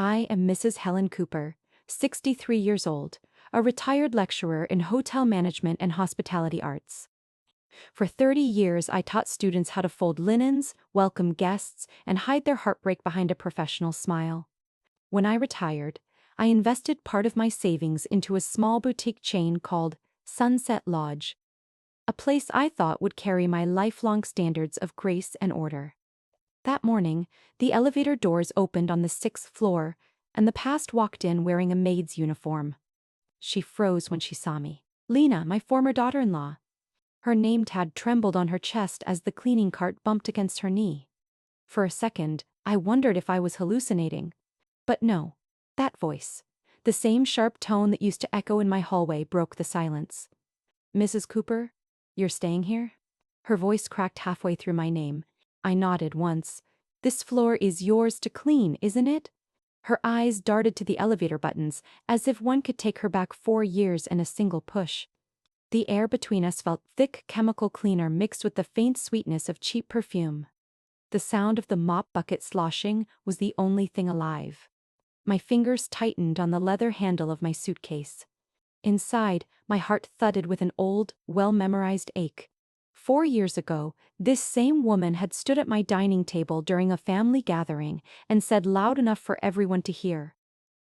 I am Mrs. Helen Cooper, 63 years old, a retired lecturer in hotel management and hospitality arts. For 30 years, I taught students how to fold linens, welcome guests, and hide their heartbreak behind a professional smile. When I retired, I invested part of my savings into a small boutique chain called Sunset Lodge, a place I thought would carry my lifelong standards of grace and order. That morning, the elevator doors opened on the 6th floor, and the past walked in wearing a maid's uniform. She froze when she saw me. Lena, my former daughter-in-law. Her name tag trembled on her chest as the cleaning cart bumped against her knee. For a second, I wondered if I was hallucinating. But no, that voice, the same sharp tone that used to echo in my hallway, broke the silence. Mrs. Cooper, you're staying here? Her voice cracked halfway through my name. I nodded once. This floor is yours to clean, isn't it? Her eyes darted to the elevator buttons, as if one could take her back 4 years in a single push. The air between us felt thick chemical cleaner mixed with the faint sweetness of cheap perfume. The sound of the mop bucket sloshing was the only thing alive. My fingers tightened on the leather handle of my suitcase. Inside, my heart thudded with an old, well-memorized ache. 4 years ago, this same woman had stood at my dining table during a family gathering and said loud enough for everyone to hear,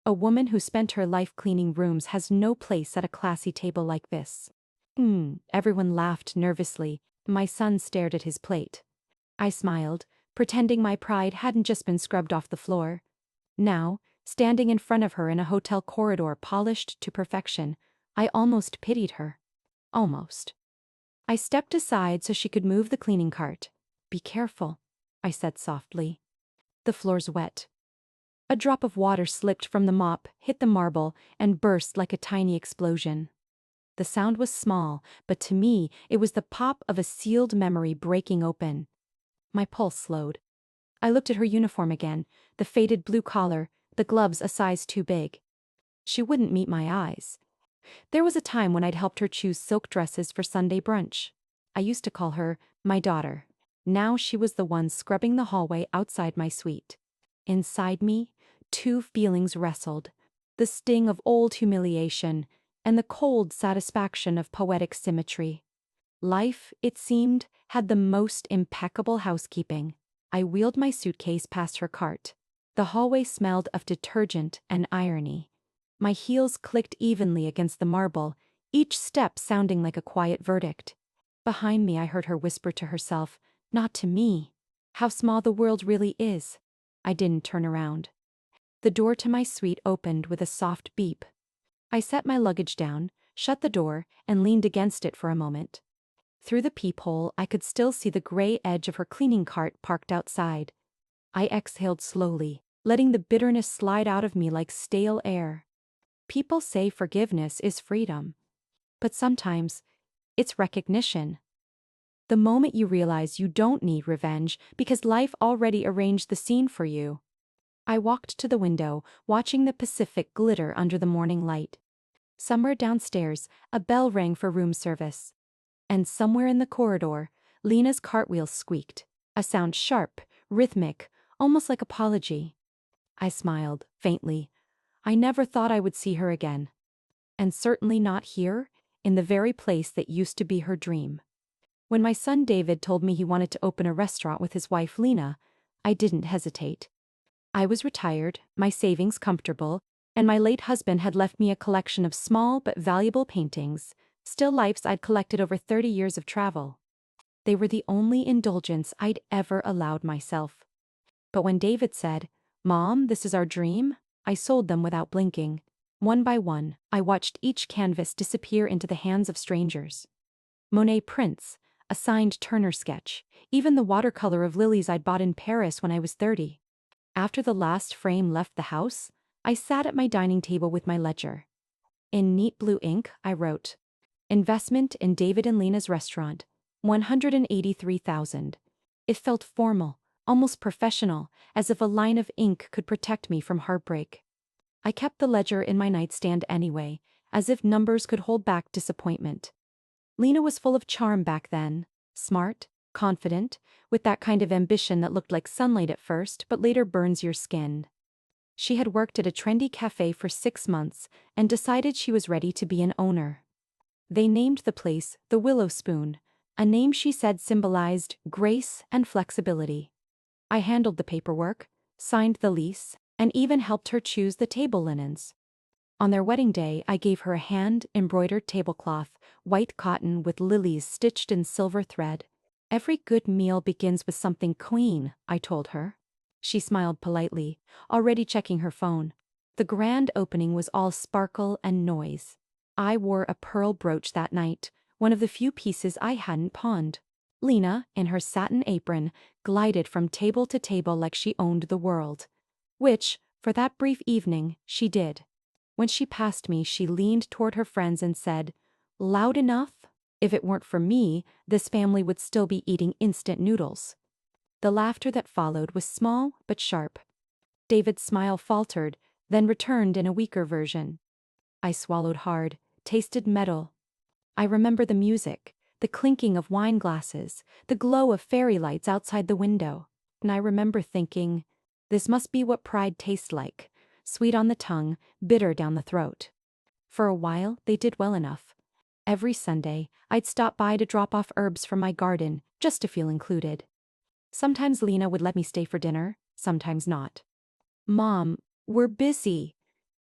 "A woman who spent her life cleaning rooms has no place at a classy table like this." Everyone laughed nervously. My son stared at his plate. I smiled, pretending my pride hadn't just been scrubbed off the floor. Now, standing in front of her in a hotel corridor polished to perfection, I almost pitied her. Almost. I stepped aside so she could move the cleaning cart. "Be careful," I said softly. "The floor's wet." A drop of water slipped from the mop, hit the marble, and burst like a tiny explosion. The sound was small, but to me, it was the pop of a sealed memory breaking open. My pulse slowed. I looked at her uniform again, the faded blue collar, the gloves a size too big. She wouldn't meet my eyes. There was a time when I'd helped her choose silk dresses for Sunday brunch. I used to call her my daughter. Now she was the one scrubbing the hallway outside my suite. Inside me, 2 feelings wrestled: the sting of old humiliation and the cold satisfaction of poetic symmetry. Life, it seemed, had the most impeccable housekeeping. I wheeled my suitcase past her cart. The hallway smelled of detergent and irony. My heels clicked evenly against the marble, each step sounding like a quiet verdict. Behind me, I heard her whisper to herself, not to me, "How small the world really is." I didn't turn around. The door to my suite opened with a soft beep. I set my luggage down, shut the door, and leaned against it for a moment. Through the peephole, I could still see the gray edge of her cleaning cart parked outside. I exhaled slowly, letting the bitterness slide out of me like stale air. People say forgiveness is freedom. But sometimes, it's recognition. The moment you realize you don't need revenge because life already arranged the scene for you. I walked to the window, watching the Pacific glitter under the morning light. Somewhere downstairs, a bell rang for room service. And somewhere in the corridor, Lena's cartwheel squeaked, a sound sharp, rhythmic, almost like apology. I smiled, faintly. I never thought I would see her again. And certainly not here, in the very place that used to be her dream. When my son David told me he wanted to open a restaurant with his wife Lena, I didn't hesitate. I was retired, my savings comfortable, and my late husband had left me a collection of small but valuable paintings, still lifes I'd collected over 30 years of travel. They were the only indulgence I'd ever allowed myself. But when David said, "Mom, this is our dream," I sold them without blinking. One by one, I watched each canvas disappear into the hands of strangers. Monet prints, a signed Turner sketch, even the watercolor of lilies I'd bought in Paris when I was 30. After the last frame left the house, I sat at my dining table with my ledger. In neat blue ink, I wrote, "Investment in David and Lena's restaurant, $183,000. It felt formal, almost professional, as if a line of ink could protect me from heartbreak. I kept the ledger in my nightstand anyway, as if numbers could hold back disappointment. Lena was full of charm back then, smart, confident, with that kind of ambition that looked like sunlight at first but later burns your skin. She had worked at a trendy cafe for 6 months and decided she was ready to be an owner. They named the place the Willow Spoon, a name she said symbolized grace and flexibility. I handled the paperwork, signed the lease, and even helped her choose the table linens. On their wedding day, I gave her a hand-embroidered tablecloth, white cotton with lilies stitched in silver thread. "Every good meal begins with something clean," I told her. She smiled politely, already checking her phone. The grand opening was all sparkle and noise. I wore a pearl brooch that night, one of the few pieces I hadn't pawned. Lena, in her satin apron, glided from table to table like she owned the world. Which, for that brief evening, she did. When she passed me, she leaned toward her friends and said, "Loud enough? If it weren't for me, this family would still be eating instant noodles." The laughter that followed was small but sharp. David's smile faltered, then returned in a weaker version. I swallowed hard, tasted metal. I remember the music, the clinking of wine glasses, the glow of fairy lights outside the window, and I remember thinking, this must be what pride tastes like, sweet on the tongue, bitter down the throat. For a while, they did well enough. Every Sunday, I'd stop by to drop off herbs from my garden, just to feel included. Sometimes Lena would let me stay for dinner, sometimes not. "Mom, we're busy,"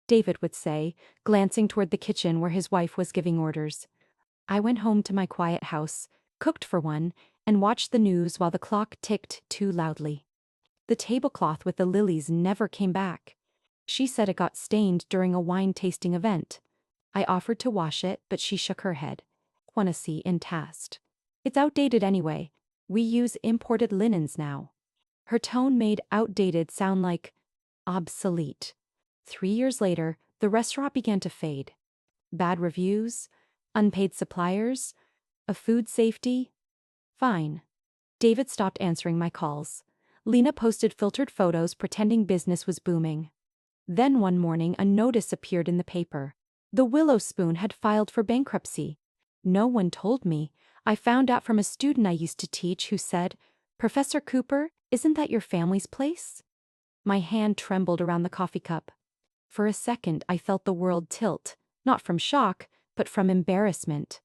David would say, glancing toward the kitchen where his wife was giving orders. I went home to my quiet house, cooked for one, and watched the news while the clock ticked too loudly. The tablecloth with the lilies never came back. She said it got stained during a wine-tasting event. I offered to wash it, but she shook her head. "Wanna see in taste. It's outdated anyway. We use imported linens now." Her tone made outdated sound like obsolete. 3 years later, the restaurant began to fade. Bad reviews, unpaid suppliers, a food safety. Fine. David stopped answering my calls. Lena posted filtered photos pretending business was booming. Then one morning a notice appeared in the paper. The Willow Spoon had filed for bankruptcy. No one told me. I found out from a student I used to teach who said, "Professor Cooper, isn't that your family's place?" My hand trembled around the coffee cup. For a second I felt the world tilt, not from shock, but from embarrassment.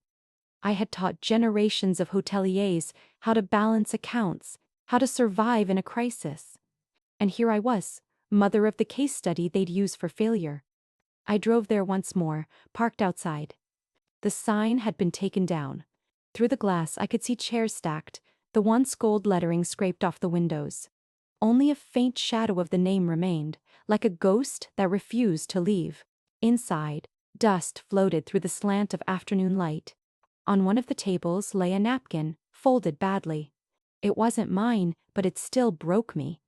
I had taught generations of hoteliers how to balance accounts, how to survive in a crisis. And here I was, mother of the case study they'd use for failure. I drove there once more, parked outside. The sign had been taken down. Through the glass I could see chairs stacked, the once gold lettering scraped off the windows. Only a faint shadow of the name remained, like a ghost that refused to leave. Inside, dust floated through the slant of afternoon light. On one of the tables lay a napkin, folded badly. It wasn't mine, but it still broke me.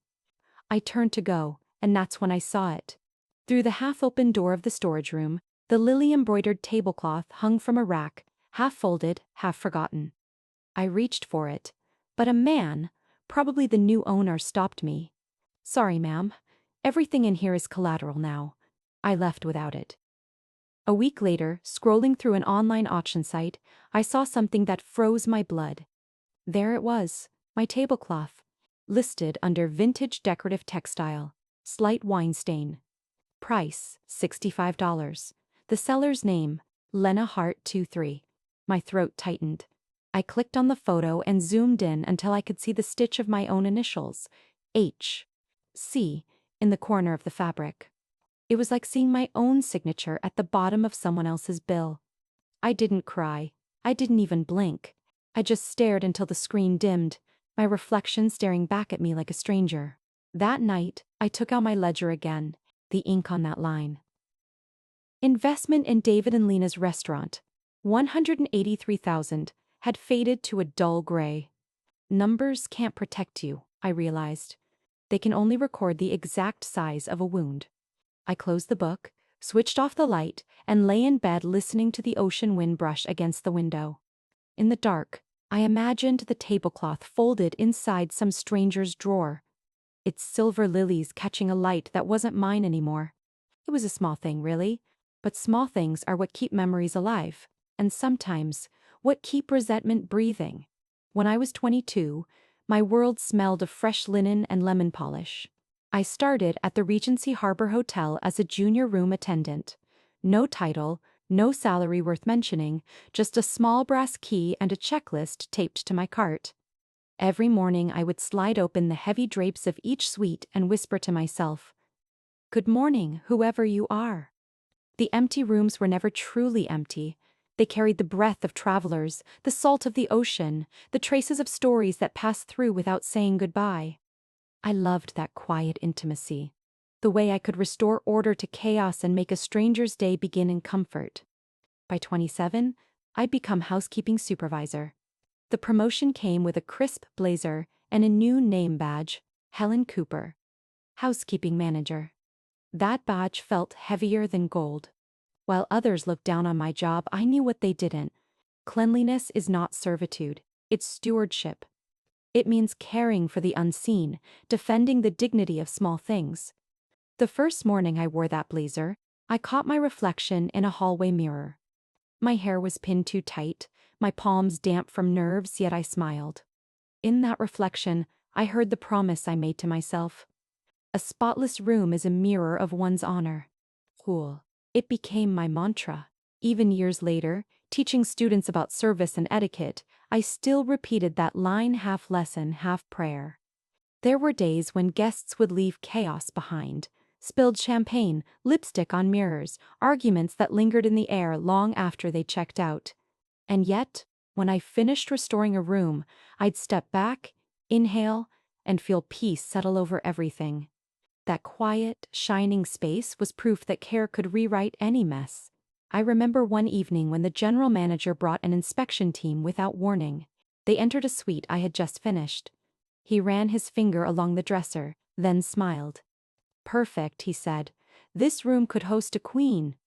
I turned to go, and that's when I saw it. Through the half-open door of the storage room, the lily-embroidered tablecloth hung from a rack, half-folded, half-forgotten. I reached for it, but a man, probably the new owner, stopped me. "Sorry, ma'am. Everything in here is collateral now." I left without it. A week later, scrolling through an online auction site, I saw something that froze my blood. There it was, my tablecloth, listed under vintage decorative textile, slight wine stain. Price, $65. The seller's name, Lena Hart 23. My throat tightened. I clicked on the photo and zoomed in until I could see the stitch of my own initials, H. C, in the corner of the fabric. It was like seeing my own signature at the bottom of someone else's bill. I didn't cry. I didn't even blink. I just stared until the screen dimmed, my reflection staring back at me like a stranger. That night, I took out my ledger again, the ink on that line. Investment in David and Lena's restaurant, $183,000, had faded to a dull gray. Numbers can't protect you, I realized. They can only record the exact size of a wound. I closed the book, switched off the light, and lay in bed listening to the ocean wind brush against the window. In the dark, I imagined the tablecloth folded inside some stranger's drawer, its silver lilies catching a light that wasn't mine anymore. It was a small thing, really, but small things are what keep memories alive, and sometimes what keep resentment breathing. When I was 22, my world smelled of fresh linen and lemon polish. I started at the Regency Harbor Hotel as a junior room attendant. No title, no salary worth mentioning, just a small brass key and a checklist taped to my cart. Every morning I would slide open the heavy drapes of each suite and whisper to myself, "Good morning, whoever you are." The empty rooms were never truly empty. They carried the breath of travelers, the salt of the ocean, the traces of stories that passed through without saying goodbye. I loved that quiet intimacy. The way I could restore order to chaos and make a stranger's day begin in comfort. By 27, I'd become housekeeping supervisor. The promotion came with a crisp blazer and a new name badge, Helen Cooper, housekeeping manager. That badge felt heavier than gold. While others looked down on my job, I knew what they didn't. Cleanliness is not servitude, it's stewardship. It means caring for the unseen, defending the dignity of small things. The first morning I wore that blazer, I caught my reflection in a hallway mirror. My hair was pinned too tight, my palms damp from nerves, yet I smiled. In that reflection, I heard the promise I made to myself. A spotless room is a mirror of one's honor. Cool. It became my mantra. Even years later, teaching students about service and etiquette, I still repeated that line, half lesson, half prayer. There were days when guests would leave chaos behind. Spilled champagne, lipstick on mirrors, arguments that lingered in the air long after they checked out. And yet, when I finished restoring a room, I'd step back, inhale, and feel peace settle over everything. That quiet, shining space was proof that care could rewrite any mess. I remember one evening when the general manager brought an inspection team without warning. They entered a suite I had just finished. He ran his finger along the dresser, then smiled. "Perfect," he said. "This room could host a queen."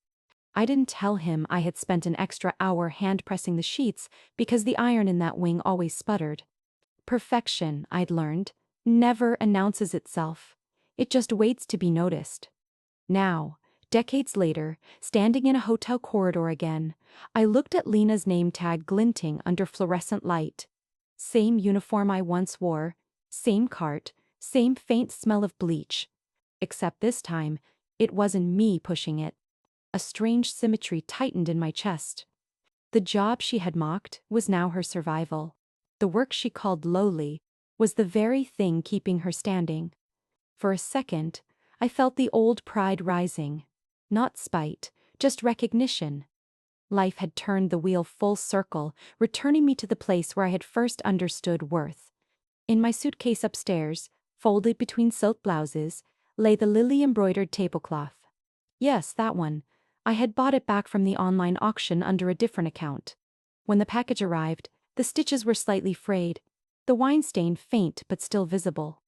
I didn't tell him I had spent an extra hour hand-pressing the sheets because the iron in that wing always sputtered. Perfection, I'd learned, never announces itself. It just waits to be noticed. Now, decades later, standing in a hotel corridor again, I looked at Lena's name tag glinting under fluorescent light. Same uniform I once wore, same cart, same faint smell of bleach. Except this time, it wasn't me pushing it. A strange symmetry tightened in my chest. The job she had mocked was now her survival. The work she called lowly was the very thing keeping her standing. For a second, I felt the old pride rising. Not spite, just recognition. Life had turned the wheel full circle, returning me to the place where I had first understood worth. In my suitcase upstairs, folded between silk blouses, lay the lily-embroidered tablecloth. Yes, that one. I had bought it back from the online auction under a different account. When the package arrived, the stitches were slightly frayed, the wine stain faint but still visible.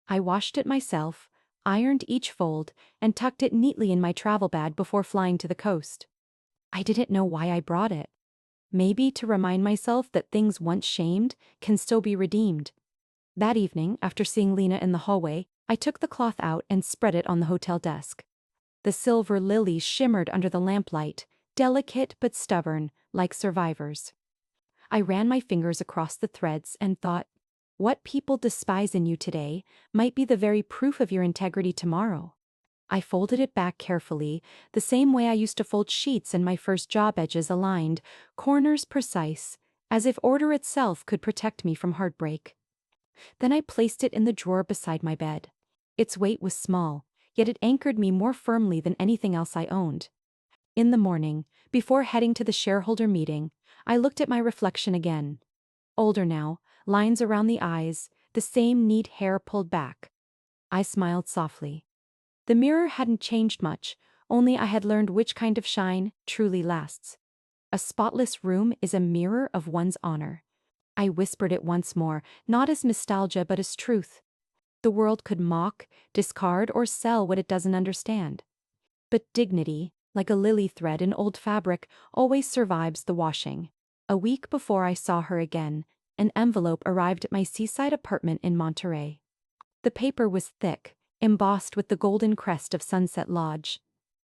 I washed it myself, ironed each fold, and tucked it neatly in my travel bag before flying to the coast. I didn't know why I brought it. Maybe to remind myself that things once shamed can still be redeemed. That evening, after seeing Lena in the hallway, I took the cloth out and spread it on the hotel desk. The silver lilies shimmered under the lamplight, delicate but stubborn, like survivors. I ran my fingers across the threads and thought, what people despise in you today might be the very proof of your integrity tomorrow. I folded it back carefully, the same way I used to fold sheets in my first job, edges aligned, corners precise, as if order itself could protect me from heartbreak. Then I placed it in the drawer beside my bed. Its weight was small, yet it anchored me more firmly than anything else I owned. In the morning, before heading to the shareholder meeting, I looked at my reflection again. Older now, lines around the eyes, the same neat hair pulled back. I smiled softly. The mirror hadn't changed much, only I had learned which kind of shine truly lasts. A spotless room is a mirror of one's honor. I whispered it once more, not as nostalgia but as truth. The world could mock, discard, or sell what it doesn't understand. But dignity, like a lily thread in old fabric, always survives the washing. A week before I saw her again, an envelope arrived at my seaside apartment in Monterey. The paper was thick, embossed with the golden crest of Sunset Lodge.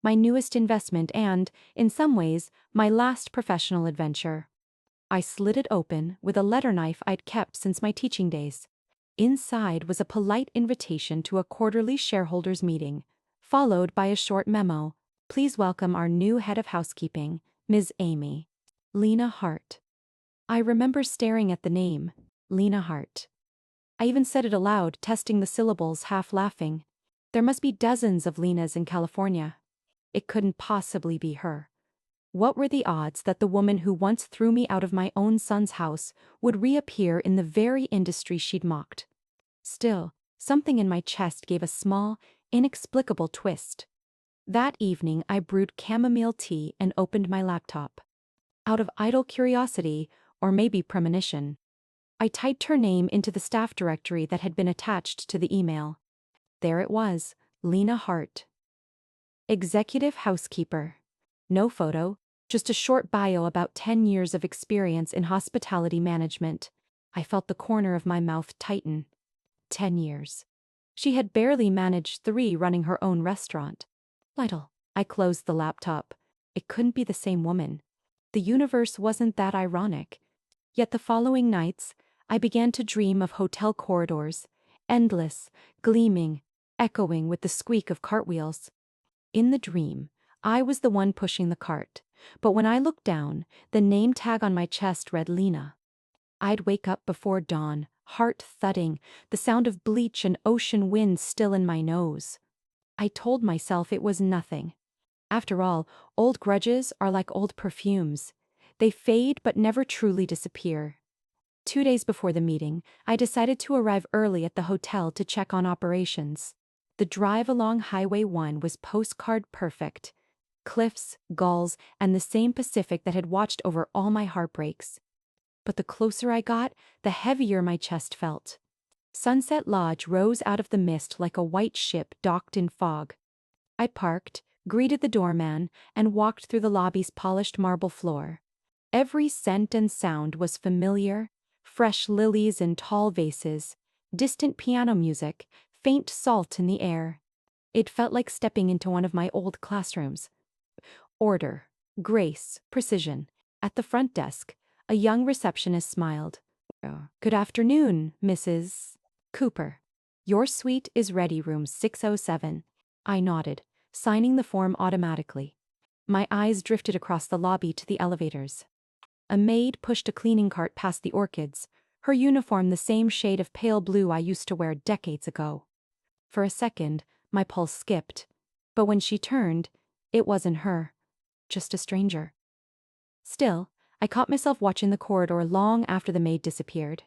My newest investment and, in some ways, my last professional adventure. I slid it open with a letter knife I'd kept since my teaching days. Inside was a polite invitation to a quarterly shareholders meeting, followed by a short memo. Please welcome our new head of housekeeping, Ms. Amy. Lena Hart. I remember staring at the name, Lena Hart. I even said it aloud, testing the syllables, half laughing. There must be dozens of Lenas in California. It couldn't possibly be her. What were the odds that the woman who once threw me out of my own son's house would reappear in the very industry she'd mocked? Still, something in my chest gave a small, inexplicable twist. That evening I brewed chamomile tea and opened my laptop. Out of idle curiosity, or maybe premonition, I typed her name into the staff directory that had been attached to the email. There it was, Lena Hart. Executive housekeeper. No photo, just a short bio about 10 years of experience in hospitality management. I felt the corner of my mouth tighten. 10 years. She had barely managed 3 running her own restaurant. Lytle. I closed the laptop. It couldn't be the same woman. The universe wasn't that ironic. Yet the following nights, I began to dream of hotel corridors, endless, gleaming, echoing with the squeak of cartwheels. In the dream, I was the one pushing the cart, but when I looked down, the name tag on my chest read Lena. I'd wake up before dawn, heart thudding, the sound of bleach and ocean winds still in my nose. I told myself it was nothing. After all, old grudges are like old perfumes. They fade but never truly disappear. 2 days before the meeting, I decided to arrive early at the hotel to check on operations. The drive along Highway 1 was postcard perfect. Cliffs, gulls, and the same Pacific that had watched over all my heartbreaks. But the closer I got, the heavier my chest felt. Sunset Lodge rose out of the mist like a white ship docked in fog. I parked, greeted the doorman, and walked through the lobby's polished marble floor. Every scent and sound was familiar: fresh lilies in tall vases, distant piano music, faint salt in the air. It felt like stepping into one of my old classrooms. Order, grace, precision. At the front desk, a young receptionist smiled. Good afternoon, Mrs. Cooper. Your suite is ready, room 607. I nodded, signing the form automatically. My eyes drifted across the lobby to the elevators. A maid pushed a cleaning cart past the orchids, her uniform the same shade of pale blue I used to wear decades ago. For a second, my pulse skipped, but when she turned, it wasn't her, just a stranger. Still, I caught myself watching the corridor long after the maid disappeared.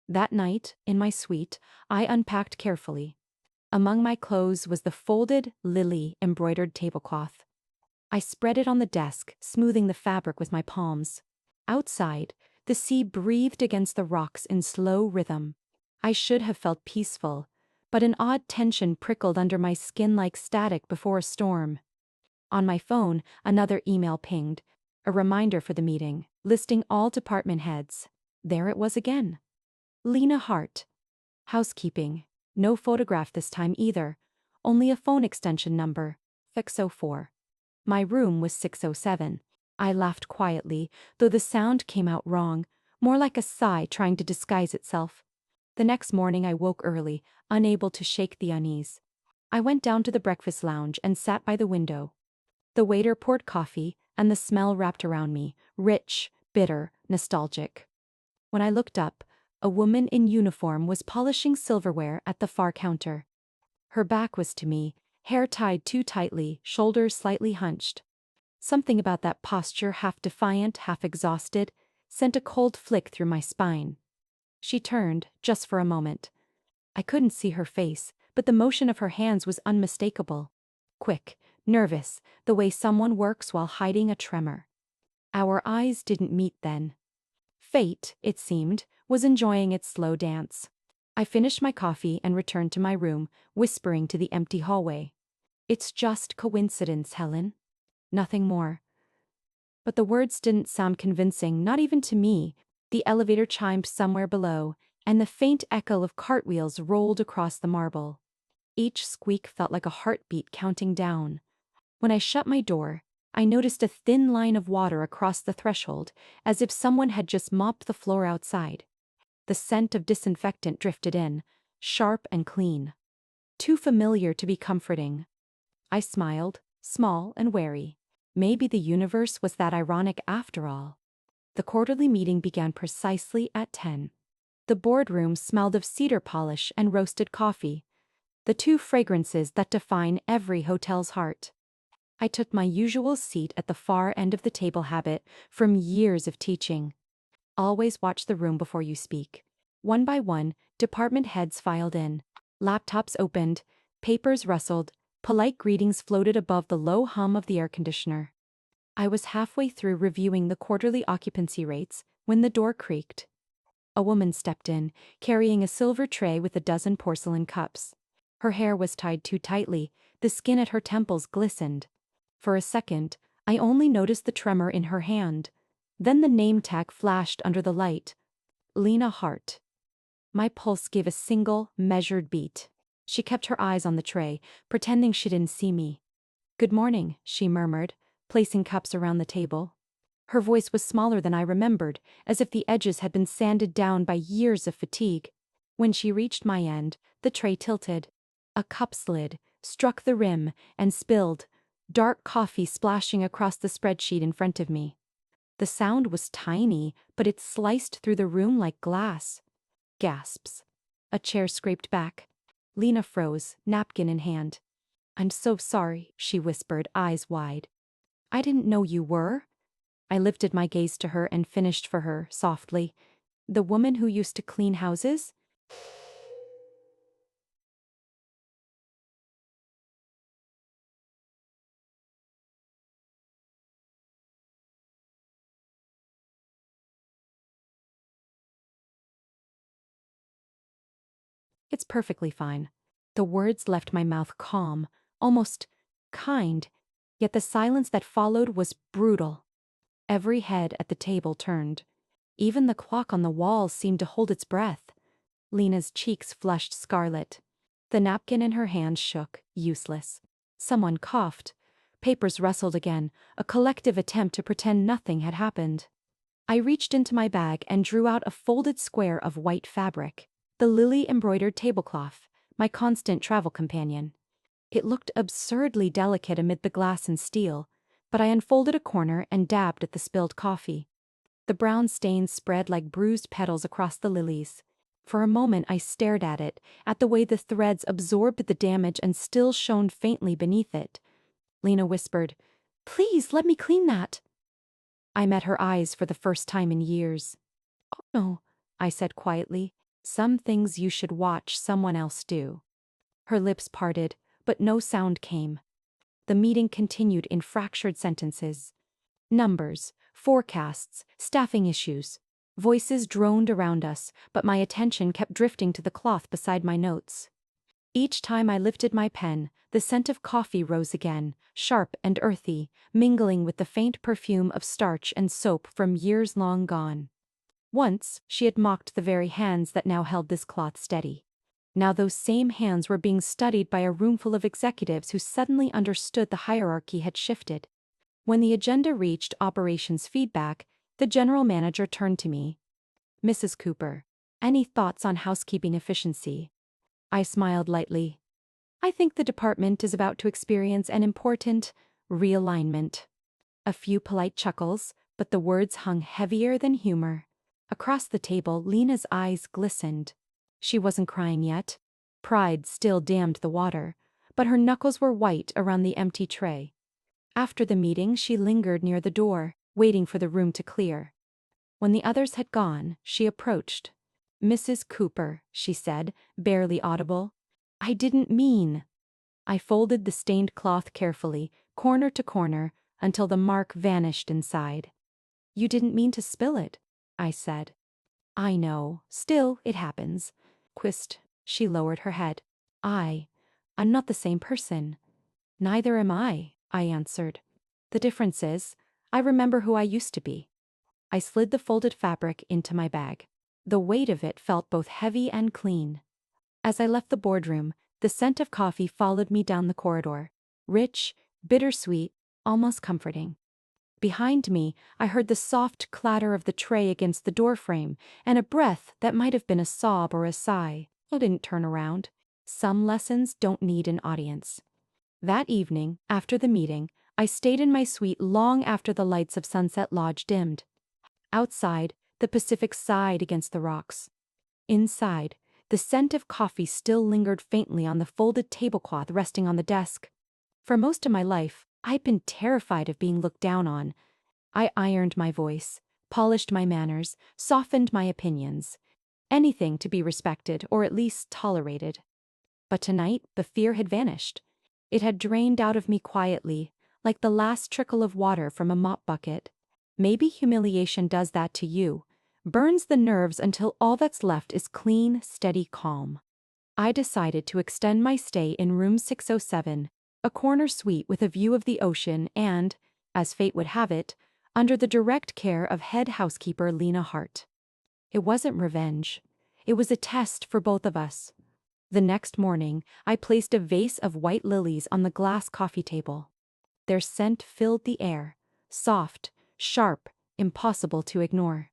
That night, in my suite, I unpacked carefully. Among my clothes was the folded, lily-embroidered tablecloth. I spread it on the desk, smoothing the fabric with my palms. Outside, the sea breathed against the rocks in slow rhythm. I should have felt peaceful, but an odd tension prickled under my skin like static before a storm. On my phone, another email pinged, a reminder for the meeting, listing all department heads. There it was again. Lena Hart. Housekeeping. No photograph this time either, only a phone extension number, 604. My room was 607. I laughed quietly, though the sound came out wrong, more like a sigh trying to disguise itself. The next morning I woke early, unable to shake the unease. I went down to the breakfast lounge and sat by the window. The waiter poured coffee, and the smell wrapped around me, rich, bitter, nostalgic. When I looked up, a woman in uniform was polishing silverware at the far counter. Her back was to me, hair tied too tightly, shoulders slightly hunched. Something about that posture, half defiant, half exhausted, sent a cold flick through my spine. She turned, just for a moment. I couldn't see her face, but the motion of her hands was unmistakable. Quick, nervous, the way someone works while hiding a tremor. Our eyes didn't meet then. Fate, it seemed, was enjoying its slow dance. I finished my coffee and returned to my room, whispering to the empty hallway. It's just coincidence, Helen. Nothing more. But the words didn't sound convincing, not even to me. The elevator chimed somewhere below, and the faint echo of cartwheels rolled across the marble. Each squeak felt like a heartbeat counting down. When I shut my door, I noticed a thin line of water across the threshold, as if someone had just mopped the floor outside. The scent of disinfectant drifted in, sharp and clean. Too familiar to be comforting. I smiled, small and wary. Maybe the universe was that ironic after all. The quarterly meeting began precisely at 10. The boardroom smelled of cedar polish and roasted coffee, the two fragrances that define every hotel's heart. I took my usual seat at the far end of the table, habit from years of teaching. Always watch the room before you speak. One by one, department heads filed in. Laptops opened, papers rustled, polite greetings floated above the low hum of the air conditioner. I was halfway through reviewing the quarterly occupancy rates when the door creaked. A woman stepped in, carrying a silver tray with a dozen porcelain cups. Her hair was tied too tightly, the skin at her temples glistened. For a second, I only noticed the tremor in her hand. Then the name tag flashed under the light. Lena Hart. My pulse gave a single, measured beat. She kept her eyes on the tray, pretending she didn't see me. "Good morning," she murmured, placing cups around the table. Her voice was smaller than I remembered, as if the edges had been sanded down by years of fatigue. When she reached my end, the tray tilted. A cup slid, struck the rim, and spilled, dark coffee splashing across the spreadsheet in front of me. The sound was tiny, but it sliced through the room like glass. Gasps. A chair scraped back. Lena froze, napkin in hand. "I'm so sorry," she whispered, eyes wide. "I didn't know you were." I lifted my gaze to her and finished for her, softly. "The woman who used to clean houses?" "It's perfectly fine." The words left my mouth calm, almost kind, yet the silence that followed was brutal. Every head at the table turned. Even the clock on the wall seemed to hold its breath. Lena's cheeks flushed scarlet. The napkin in her hand shook, useless. Someone coughed. Papers rustled again, a collective attempt to pretend nothing had happened. I reached into my bag and drew out a folded square of white fabric. The lily-embroidered tablecloth, my constant travel companion. It looked absurdly delicate amid the glass and steel, but I unfolded a corner and dabbed at the spilled coffee. The brown stains spread like bruised petals across the lilies. For a moment I stared at it, at the way the threads absorbed the damage and still shone faintly beneath it. Lena whispered, "Please, let me clean that." I met her eyes for the first time in years. "Oh no," I said quietly. "Some things you should watch someone else do." Her lips parted, but no sound came. The meeting continued in fractured sentences. Numbers, forecasts, staffing issues. Voices droned around us, but my attention kept drifting to the cloth beside my notes. Each time I lifted my pen, the scent of coffee rose again, sharp and earthy, mingling with the faint perfume of starch and soap from years long gone. Once, she had mocked the very hands that now held this cloth steady. Now those same hands were being studied by a roomful of executives who suddenly understood the hierarchy had shifted. When the agenda reached operations feedback, the general manager turned to me. "Mrs. Cooper, any thoughts on housekeeping efficiency?" I smiled lightly. "I think the department is about to experience an important realignment." A few polite chuckles, but the words hung heavier than humor. Across the table, Lena's eyes glistened. She wasn't crying yet. Pride still dammed the water, but her knuckles were white around the empty tray. After the meeting, she lingered near the door, waiting for the room to clear. When the others had gone, she approached. "Mrs. Cooper," she said, barely audible. "I didn't mean." I folded the stained cloth carefully, corner to corner, until the mark vanished inside. "You didn't mean to spill it," I said. "I know. Still, it happens." Quist, she lowered her head. I'm not the same person." "Neither am I," I answered. "The difference is, I remember who I used to be." I slid the folded fabric into my bag. The weight of it felt both heavy and clean. As I left the boardroom, the scent of coffee followed me down the corridor. Rich, bittersweet, almost comforting. Behind me, I heard the soft clatter of the tray against the doorframe, and a breath that might have been a sob or a sigh. I didn't turn around. Some lessons don't need an audience. That evening, after the meeting, I stayed in my suite long after the lights of Sunset Lodge dimmed. Outside, the Pacific sighed against the rocks. Inside, the scent of coffee still lingered faintly on the folded tablecloth resting on the desk. For most of my life, I'd been terrified of being looked down on. I ironed my voice, polished my manners, softened my opinions. Anything to be respected or at least tolerated. But tonight, the fear had vanished. It had drained out of me quietly, like the last trickle of water from a mop bucket. Maybe humiliation does that to you, burns the nerves until all that's left is clean, steady calm. I decided to extend my stay in room 607, a corner suite with a view of the ocean and, as fate would have it, under the direct care of head housekeeper Lena Hart. It wasn't revenge. It was a test for both of us. The next morning, I placed a vase of white lilies on the glass coffee table. Their scent filled the air, soft, sharp, impossible to ignore.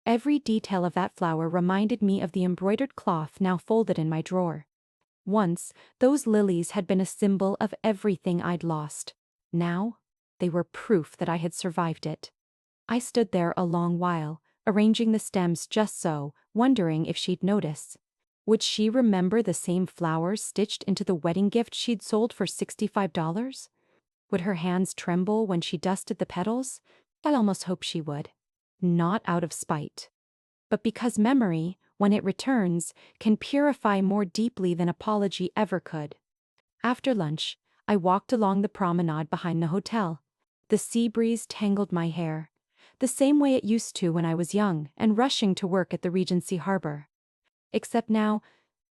Every detail of that flower reminded me of the embroidered cloth now folded in my drawer. Once, those lilies had been a symbol of everything I'd lost. Now, they were proof that I had survived it. I stood there a long while, arranging the stems just so, wondering if she'd notice. Would she remember the same flowers stitched into the wedding gift she'd sold for $65? Would her hands tremble when she dusted the petals? I almost hoped she would. Not out of spite, but because memory, when it returns, can purify more deeply than apology ever could. After lunch, I walked along the promenade behind the hotel. The sea breeze tangled my hair, the same way it used to when I was young and rushing to work at the Regency Harbor. Except now,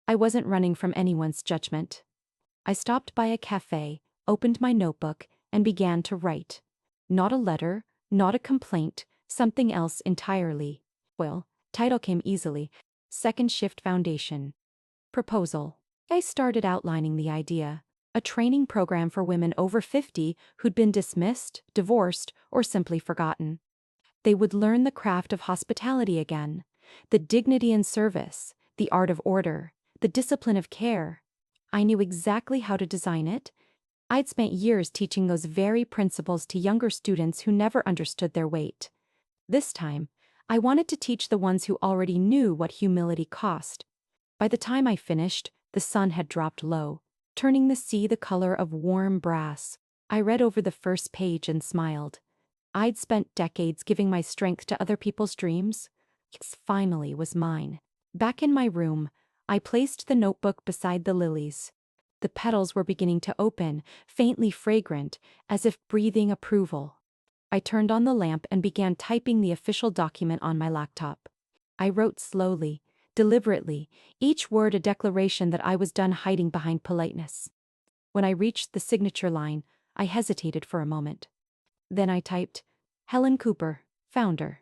I wasn't running from anyone's judgment. I stopped by a cafe, opened my notebook, and began to write. Not a letter, not a complaint, something else entirely. Well, title came easily. Second Shift Foundation. Proposal. I started outlining the idea. A training program for women over 50 who'd been dismissed, divorced, or simply forgotten. They would learn the craft of hospitality again, the dignity in service, the art of order, the discipline of care. I knew exactly how to design it. I'd spent years teaching those very principles to younger students who never understood their weight. This time, I wanted to teach the ones who already knew what humility cost. By the time I finished, the sun had dropped low, turning the sea the color of warm brass. I read over the first page and smiled. I'd spent decades giving my strength to other people's dreams. This finally was mine. Back in my room, I placed the notebook beside the lilies. The petals were beginning to open, faintly fragrant, as if breathing approval. I turned on the lamp and began typing the official document on my laptop. I wrote slowly, deliberately, each word a declaration that I was done hiding behind politeness. When I reached the signature line, I hesitated for a moment. Then I typed, Helen Cooper, founder.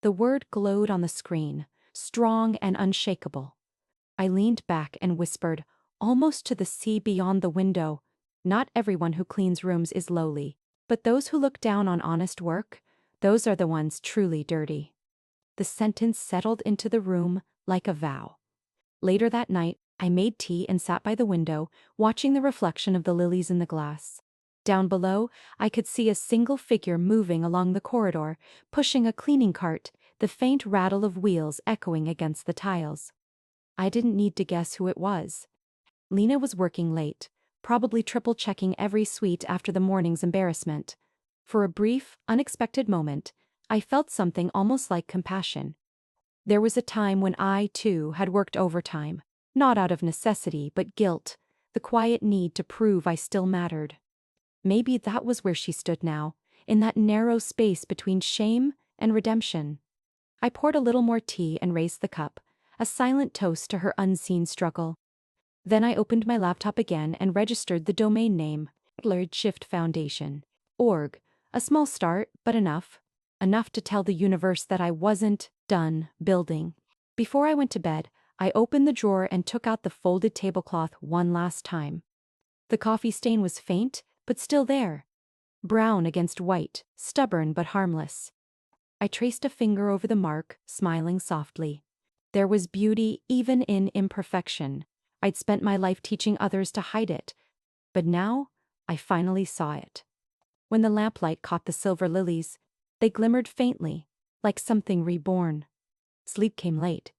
The word glowed on the screen, strong and unshakable. I leaned back and whispered, almost to the sea beyond the window, not everyone who cleans rooms is lowly, but those who look down on honest work, those are the ones truly dirty. The sentence settled into the room like a vow. Later that night, I made tea and sat by the window, watching the reflection of the lilies in the glass. Down below, I could see a single figure moving along the corridor, pushing a cleaning cart, the faint rattle of wheels echoing against the tiles. I didn't need to guess who it was. Lena was working late, probably triple-checking every suite after the morning's embarrassment. For a brief, unexpected moment, I felt something almost like compassion. There was a time when I, too, had worked overtime, not out of necessity but guilt, the quiet need to prove I still mattered. Maybe that was where she stood now, in that narrow space between shame and redemption. I poured a little more tea and raised the cup, a silent toast to her unseen struggle. Then I opened my laptop again and registered the domain name, Relentless Shift Foundation. Org. A small start, but enough. Enough to tell the universe that I wasn't done building. Before I went to bed, I opened the drawer and took out the folded tablecloth one last time. The coffee stain was faint, but still there. brown against white, stubborn but harmless. I traced a finger over the mark, smiling softly. There was beauty even in imperfection. I'd spent my life teaching others to hide it, but now I finally saw it. When the lamplight caught the silver lilies, they glimmered faintly, like something reborn. Sleep came late,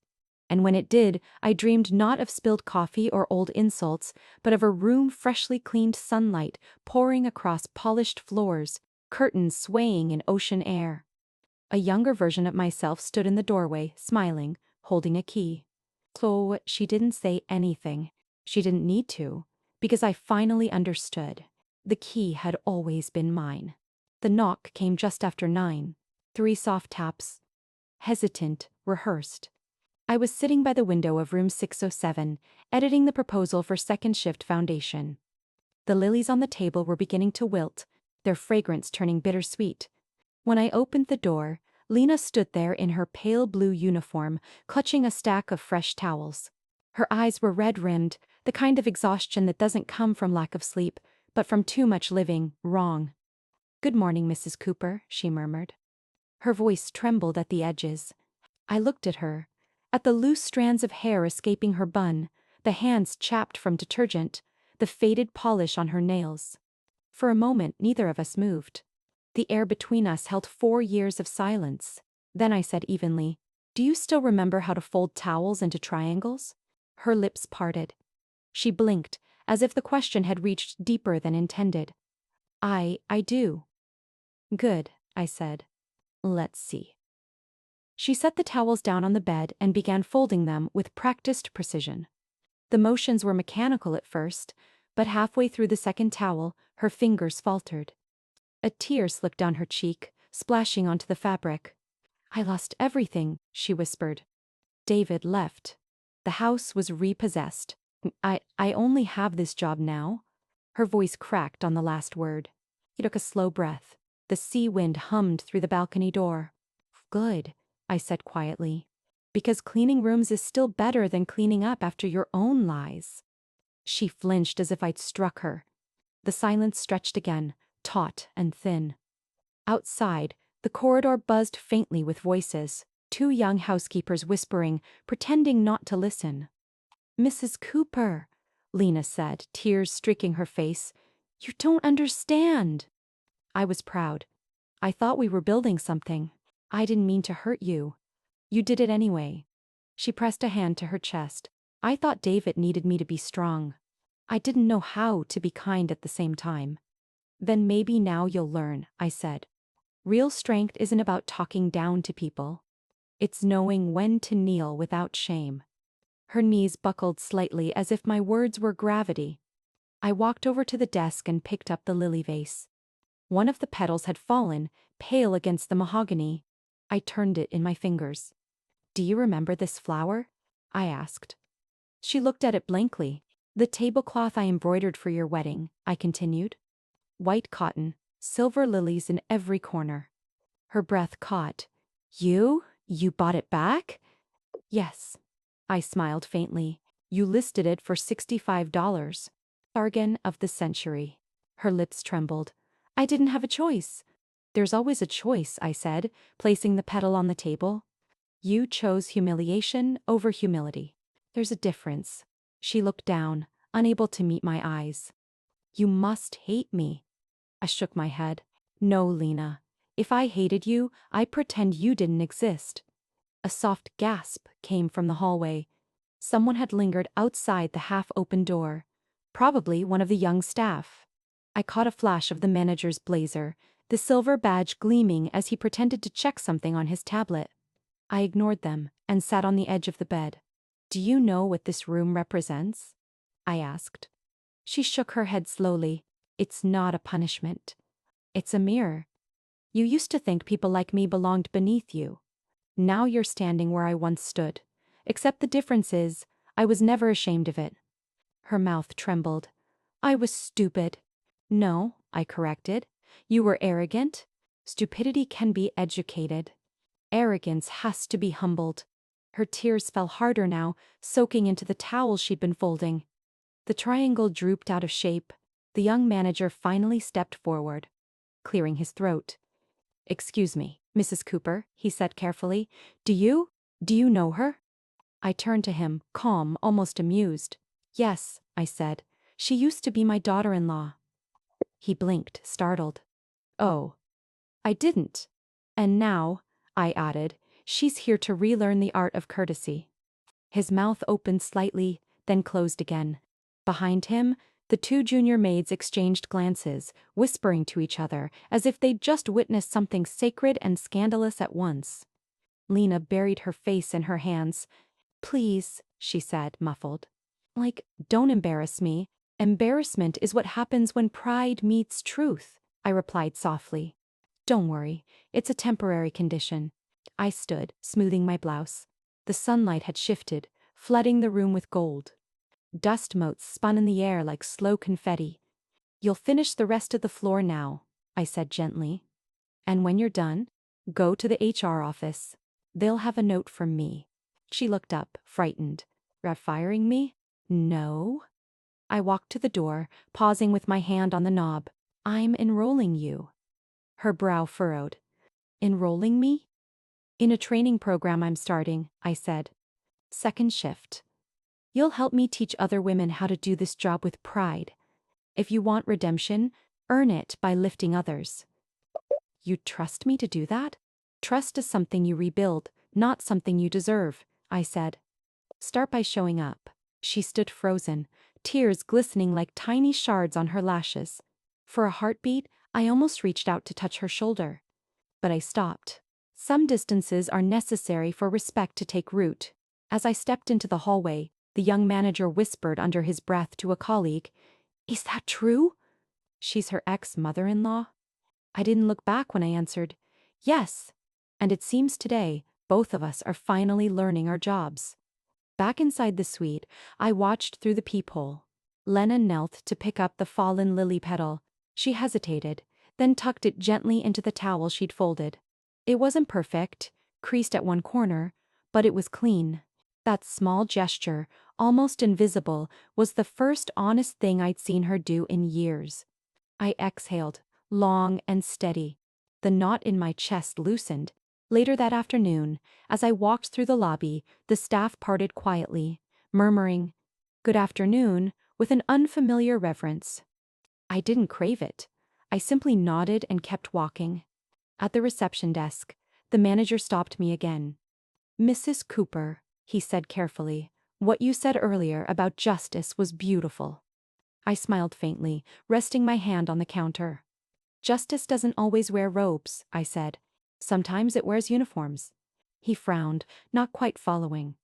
and when it did, I dreamed not of spilled coffee or old insults, but of a room freshly cleaned sunlight pouring across polished floors, curtains swaying in ocean air. A younger version of myself stood in the doorway, smiling, holding a key. So she didn't say anything. She didn't need to, because I finally understood. The key had always been mine. The knock came just after 9. 3 soft taps. Hesitant, rehearsed. I was sitting by the window of room 607, editing the proposal for second shift foundation. The lilies on the table were beginning to wilt, their fragrance turning bittersweet. When I opened the door, Lena stood there in her pale blue uniform, clutching a stack of fresh towels. Her eyes were red-rimmed, the kind of exhaustion that doesn't come from lack of sleep, but from too much living wrong. "Good morning, Mrs. Cooper," she murmured. Her voice trembled at the edges. I looked at her, at the loose strands of hair escaping her bun, the hands chapped from detergent, the faded polish on her nails. For a moment, neither of us moved. The air between us held 4 years of silence. Then I said evenly, "Do you still remember how to fold towels into triangles?" Her lips parted. She blinked, as if the question had reached deeper than intended. I do." "Good," I said. "Let's see." She set the towels down on the bed and began folding them with practiced precision. The motions were mechanical at first, but halfway through the second towel, her fingers faltered. A tear slipped down her cheek, splashing onto the fabric. "I lost everything," she whispered. "David left. The house was repossessed. I only have this job now." Her voice cracked on the last word. He took a slow breath. The sea wind hummed through the balcony door. "Good," I said quietly. "Because cleaning rooms is still better than cleaning up after your own lies." She flinched as if I'd struck her. The silence stretched again, taut and thin. Outside, the corridor buzzed faintly with voices, 2 young housekeepers whispering, pretending not to listen. "Mrs. Cooper," Lena said, tears streaking her face, "you don't understand." I was proud. "I thought we were building something. I didn't mean to hurt you. You did it anyway." She pressed a hand to her chest. "I thought David needed me to be strong. I didn't know how to be kind at the same time." "Then maybe now you'll learn," I said. "Real strength isn't about talking down to people. It's knowing when to kneel without shame." Her knees buckled slightly as if my words were gravity. I walked over to the desk and picked up the lily vase. One of the petals had fallen, pale against the mahogany. I turned it in my fingers. "Do you remember this flower?" I asked. She looked at it blankly. "The tablecloth I embroidered for your wedding," I continued. "White cotton, silver lilies in every corner." Her breath caught. You bought it back?" "Yes." I smiled faintly. "You listed it for $65. Bargain of the century." Her lips trembled. "I didn't have a choice." "There's always a choice," I said, placing the petal on the table. "You chose humiliation over humility. There's a difference." She looked down, unable to meet my eyes. "You must hate me." I shook my head. "No, Lena. If I hated you, I'd pretend you didn't exist." A soft gasp came from the hallway. Someone had lingered outside the half-open door. Probably one of the young staff. I caught a flash of the manager's blazer, the silver badge gleaming as he pretended to check something on his tablet. I ignored them and sat on the edge of the bed. "Do you know what this room represents?" I asked. She shook her head slowly. "It's not a punishment. It's a mirror. You used to think people like me belonged beneath you. Now you're standing where I once stood. Except the difference is, I was never ashamed of it." Her mouth trembled. "I was stupid." "No," I corrected. "You were arrogant. Stupidity can be educated. Arrogance has to be humbled." Her tears fell harder now, soaking into the towel she'd been folding. The triangle drooped out of shape. The young manager finally stepped forward. clearing his throat. "Excuse me, Mrs. Cooper," he said carefully. Do you know her?" I turned to him, calm, almost amused. "Yes," I said. "She used to be my daughter-in-law." He blinked, startled. "Oh. I didn't. And now," I added, "she's here to relearn the art of courtesy." His mouth opened slightly, then closed again. Behind him, the two junior maids exchanged glances, whispering to each other, as if they'd just witnessed something sacred and scandalous at once. Lena buried her face in her hands. "Please," she said, muffled. "Don't embarrass me. Embarrassment is what happens when pride meets truth," I replied softly. "Don't worry, it's a temporary condition." I stood, smoothing my blouse. The sunlight had shifted, flooding the room with gold. Dust motes spun in the air like slow confetti. "You'll finish the rest of the floor now," I said gently. "And when you're done, go to the HR office. They'll have a note from me." She looked up, frightened. "Firing me?" "No." I walked to the door, pausing with my hand on the knob. "I'm enrolling you." Her brow furrowed. "Enrolling me?" "In a training program I'm starting," I said. "Second shift. You'll help me teach other women how to do this job with pride. If you want redemption, earn it by lifting others." "You trust me to do that?" "Trust is something you rebuild, not something you deserve," I said. "Start by showing up." She stood frozen, tears glistening like tiny shards on her lashes. For a heartbeat, I almost reached out to touch her shoulder. But I stopped. Some distances are necessary for respect to take root. As I stepped into the hallway, the young manager whispered under his breath to a colleague, "Is that true?" "She's her ex-mother-in-law?" I didn't look back when I answered, "Yes." And it seems today, both of us are finally learning our jobs. Back inside the suite, I watched through the peephole. Lena knelt to pick up the fallen lily petal. She hesitated, then tucked it gently into the towel she'd folded. It wasn't perfect, creased at one corner, but it was clean. That small gesture, almost invisible, was the first honest thing I'd seen her do in years. I exhaled, long and steady. The knot in my chest loosened. Later that afternoon, as I walked through the lobby, the staff parted quietly, murmuring, "Good afternoon," with an unfamiliar reverence. I didn't crave it. I simply nodded and kept walking. At the reception desk, the manager stopped me again. "Mrs. Cooper," he said carefully, "what you said earlier about justice was beautiful." I smiled faintly, resting my hand on the counter. "Justice doesn't always wear robes," I said. "Sometimes it wears uniforms." He frowned, not quite following.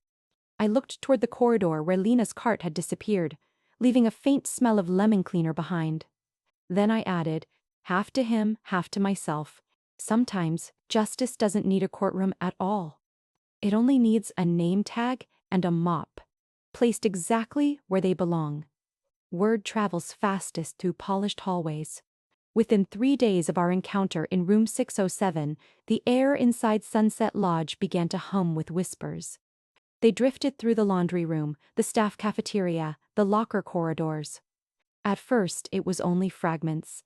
I looked toward the corridor where Lena's cart had disappeared, leaving a faint smell of lemon cleaner behind. Then I added, half to him, half to myself, sometimes justice doesn't need a courtroom at all. It only needs a name tag and a mop, placed exactly where they belong. Word travels fastest through polished hallways. Within 3 days of our encounter in room 607, the air inside Sunset Lodge began to hum with whispers. They drifted through the laundry room, the staff cafeteria, the locker corridors. At first, it was only fragments.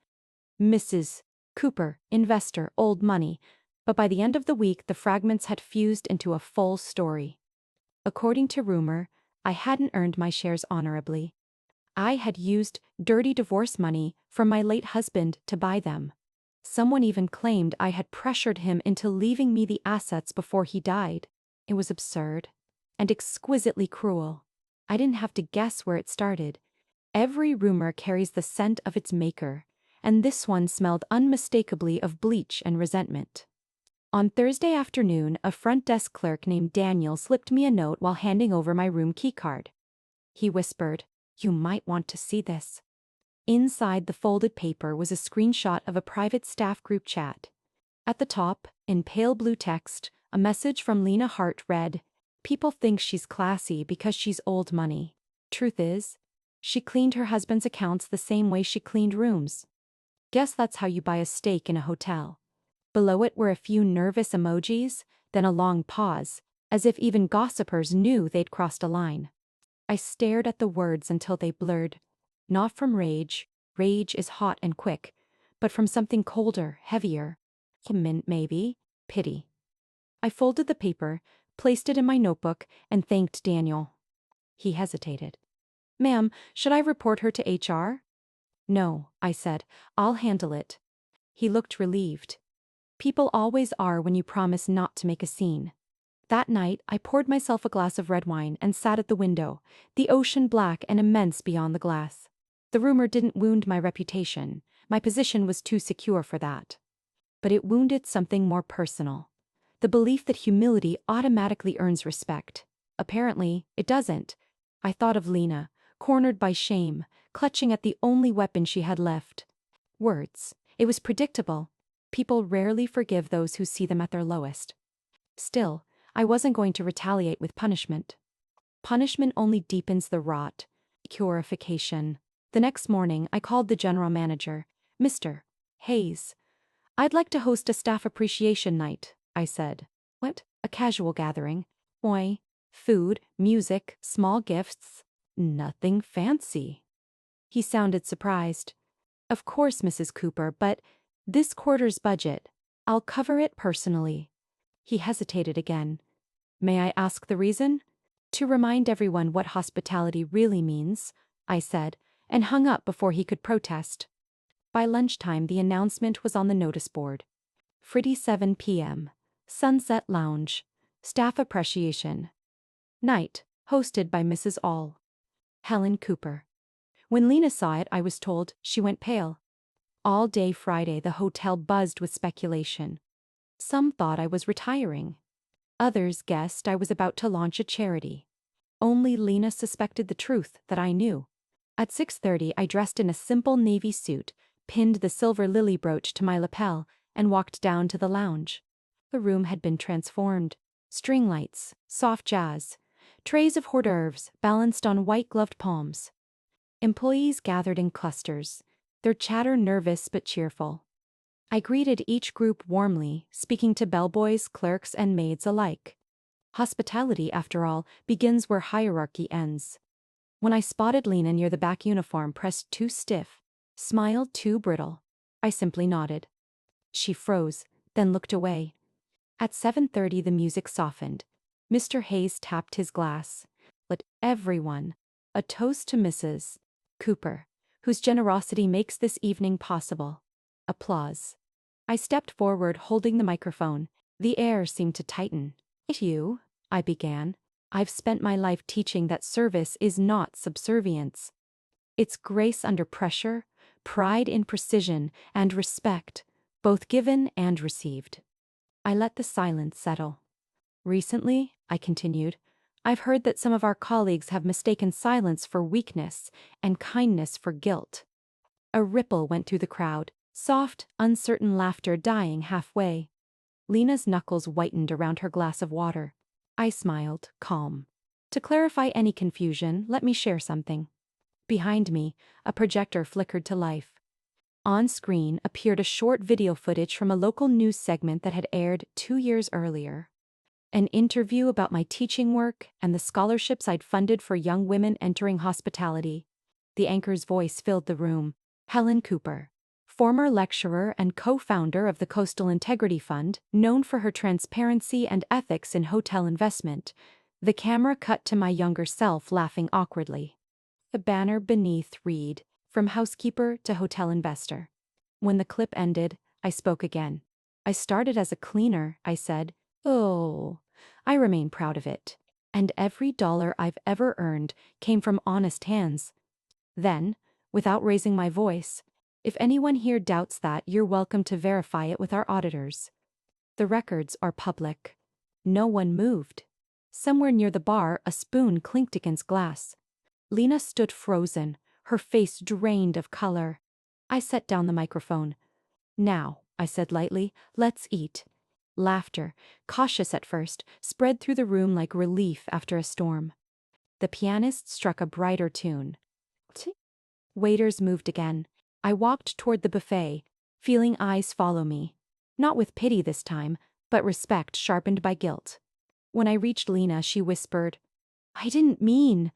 "Mrs. Cooper, investor, old money," but by the end of the week, the fragments had fused into a full story. According to rumor, I hadn't earned my shares honorably. I had used dirty divorce money from my late husband to buy them. Someone even claimed I had pressured him into leaving me the assets before he died. It was absurd and exquisitely cruel. I didn't have to guess where it started. Every rumor carries the scent of its maker, and this one smelled unmistakably of bleach and resentment. On Thursday afternoon, a front desk clerk named Daniel slipped me a note while handing over my room keycard. He whispered, "You might want to see this." Inside the folded paper was a screenshot of a private staff group chat. At the top, in pale blue text, a message from Lena Hart read, "People think she's classy because she's old money. Truth is, she cleaned her husband's accounts the same way she cleaned rooms. Guess that's how you buy a steak in a hotel." Below it were a few nervous emojis, then a long pause, as if even gossipers knew they'd crossed a line. I stared at the words until they blurred. Not from rage, rage is hot and quick, but from something colder, heavier. Mint, maybe. Pity. I folded the paper, placed it in my notebook, and thanked Daniel. He hesitated. Ma'am, should I report her to HR? No, I said. I'll handle it. He looked relieved. People always are when you promise not to make a scene. That night, I poured myself a glass of red wine and sat at the window, the ocean black and immense beyond the glass. The rumor didn't wound my reputation. My position was too secure for that. But it wounded something more personal. The belief that humility automatically earns respect. Apparently, it doesn't. I thought of Lena, cornered by shame, clutching at the only weapon she had left. Words. It was predictable. People rarely forgive those who see them at their lowest. Still, I wasn't going to retaliate with punishment. Punishment only deepens the rot. Purification. The next morning, I called the general manager. Mr. Hayes. I'd like to host a staff appreciation night, I said. What? A casual gathering. Why? Food, music, small gifts. Nothing fancy. He sounded surprised. Of course, Mrs. Cooper, but this quarter's budget. I'll cover it personally. He hesitated again. May I ask the reason? To remind everyone what hospitality really means, I said, and hung up before he could protest. By lunchtime, the announcement was on the notice board. Friday 7 p.m. Sunset Lounge. Staff Appreciation. Night, hosted by Mrs. All. Helen Cooper. When Lena saw it, I was told, she went pale. All day Friday, the hotel buzzed with speculation. Some thought I was retiring. Others guessed I was about to launch a charity. Only Lena suspected the truth that I knew. At 6:30, I dressed in a simple navy suit, pinned the silver lily brooch to my lapel, and walked down to the lounge. The room had been transformed. String lights, soft jazz, trays of hors d'oeuvres balanced on white-gloved palms. Employees gathered in clusters, their chatter nervous but cheerful. I greeted each group warmly, speaking to bellboys, clerks, and maids alike. Hospitality, after all, begins where hierarchy ends. When I spotted Lena near the back uniform pressed too stiff, smiled too brittle, I simply nodded. She froze, then looked away. At 7:30 the music softened. Mr. Hayes tapped his glass. Let everyone, a toast to Mrs. Cooper, whose generosity makes this evening possible. Applause. I stepped forward holding the microphone. The air seemed to tighten. You, I began. I've spent my life teaching that service is not subservience. It's grace under pressure, pride in precision, and respect, both given and received. I let the silence settle. Recently, I continued, I've heard that some of our colleagues have mistaken silence for weakness and kindness for guilt. A ripple went through the crowd, soft, uncertain laughter dying halfway. Lena's knuckles whitened around her glass of water. I smiled, calm. To clarify any confusion, let me share something. Behind me, a projector flickered to life. On screen appeared a short video footage from a local news segment that had aired 2 years earlier. An interview about my teaching work and the scholarships I'd funded for young women entering hospitality. The anchor's voice filled the room. Helen Cooper, former lecturer and co-founder of the Coastal Integrity Fund, known for her transparency and ethics in hotel investment. The camera cut to my younger self laughing awkwardly. The banner beneath read, From housekeeper to hotel investor. When the clip ended, I spoke again. I started as a cleaner, I said. Oh, I remain proud of it. And every dollar I've ever earned came from honest hands. Then, without raising my voice, if anyone here doubts that, you're welcome to verify it with our auditors. The records are public. No one moved. Somewhere near the bar, a spoon clinked against glass. Lena stood frozen, her face drained of color. I set down the microphone. Now, I said lightly, let's eat. Laughter, cautious at first, spread through the room like relief after a storm. The pianist struck a brighter tune. Waiters moved again. I walked toward the buffet, feeling eyes follow me. Not with pity this time, but respect sharpened by guilt. When I reached Lena, she whispered, I didn't mean.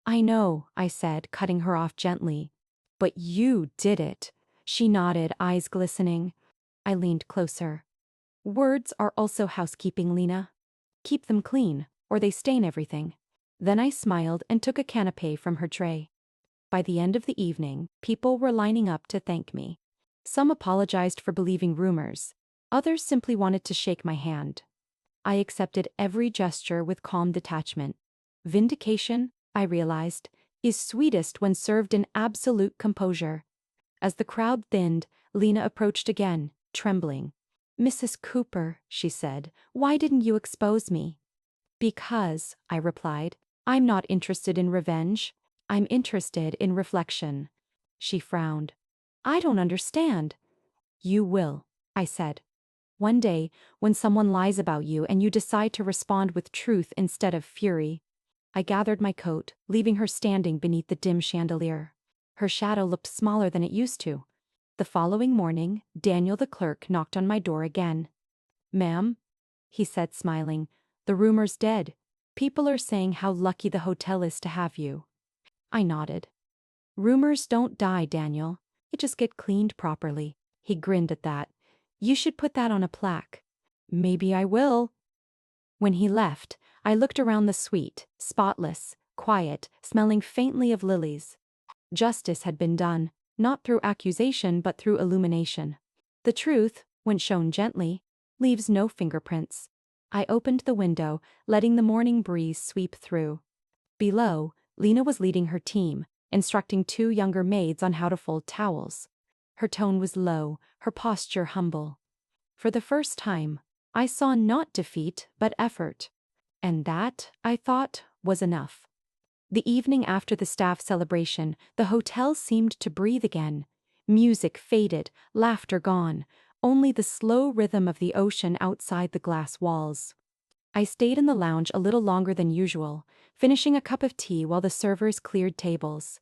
I know, I said, cutting her off gently. But you did it. She nodded, eyes glistening. I leaned closer. Words are also housekeeping, Lena. Keep them clean, or they stain everything. Then I smiled and took a canapé from her tray. By the end of the evening, people were lining up to thank me. Some apologized for believing rumors. Others simply wanted to shake my hand. I accepted every gesture with calm detachment. Vindication, I realized, is sweetest when served in absolute composure. As the crowd thinned, Lena approached again, trembling. "Mrs. Cooper," she said, "why didn't you expose me?" "Because," I replied, "I'm not interested in revenge. I'm interested in reflection." She frowned. "I don't understand." "You will," I said. "One day, when someone lies about you and you decide to respond with truth instead of fury." I gathered my coat, leaving her standing beneath the dim chandelier. Her shadow looked smaller than it used to. The following morning, Daniel the clerk knocked on my door again. "Ma'am," he said, smiling, "the rumor's dead. People are saying how lucky the hotel is to have you." I nodded. "Rumors don't die, Daniel. They just get cleaned properly." He grinned at that. "You should put that on a plaque." "Maybe I will." When he left, I looked around the suite, spotless, quiet, smelling faintly of lilies. Justice had been done, not through accusation but through illumination. The truth, when shown gently, leaves no fingerprints. I opened the window, letting the morning breeze sweep through. Below, Lena was leading her team, instructing two younger maids on how to fold towels. Her tone was low, her posture humble. For the first time, I saw not defeat but effort. And that, I thought, was enough. The evening after the staff celebration, the hotel seemed to breathe again. Music faded, laughter gone, only the slow rhythm of the ocean outside the glass walls. I stayed in the lounge a little longer than usual, finishing a cup of tea while the servers cleared tables.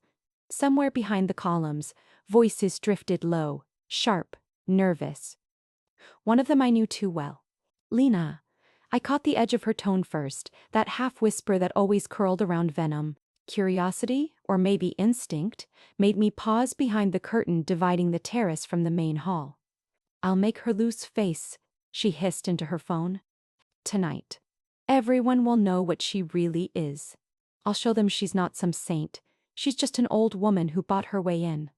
Somewhere behind the columns, voices drifted low, sharp, nervous. One of them I knew too well. "Lena." I caught the edge of her tone first, that half-whisper that always curled around venom. Curiosity, or maybe instinct, made me pause behind the curtain dividing the terrace from the main hall. "I'll make her lose face," she hissed into her phone. "Tonight. Everyone will know what she really is. I'll show them she's not some saint. She's just an old woman who bought her way in."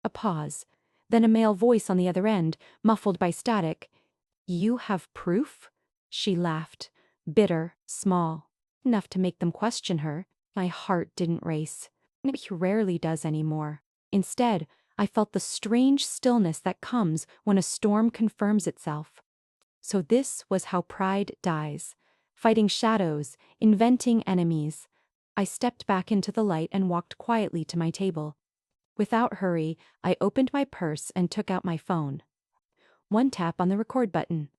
A pause. Then a male voice on the other end, muffled by static. "You have proof?" She laughed. Bitter, small. Enough to make them question her. My heart didn't race. It rarely does anymore. Instead, I felt the strange stillness that comes when a storm confirms itself. So this was how pride dies. Fighting shadows, inventing enemies. I stepped back into the light and walked quietly to my table. Without hurry, I opened my purse and took out my phone. One tap on the record button.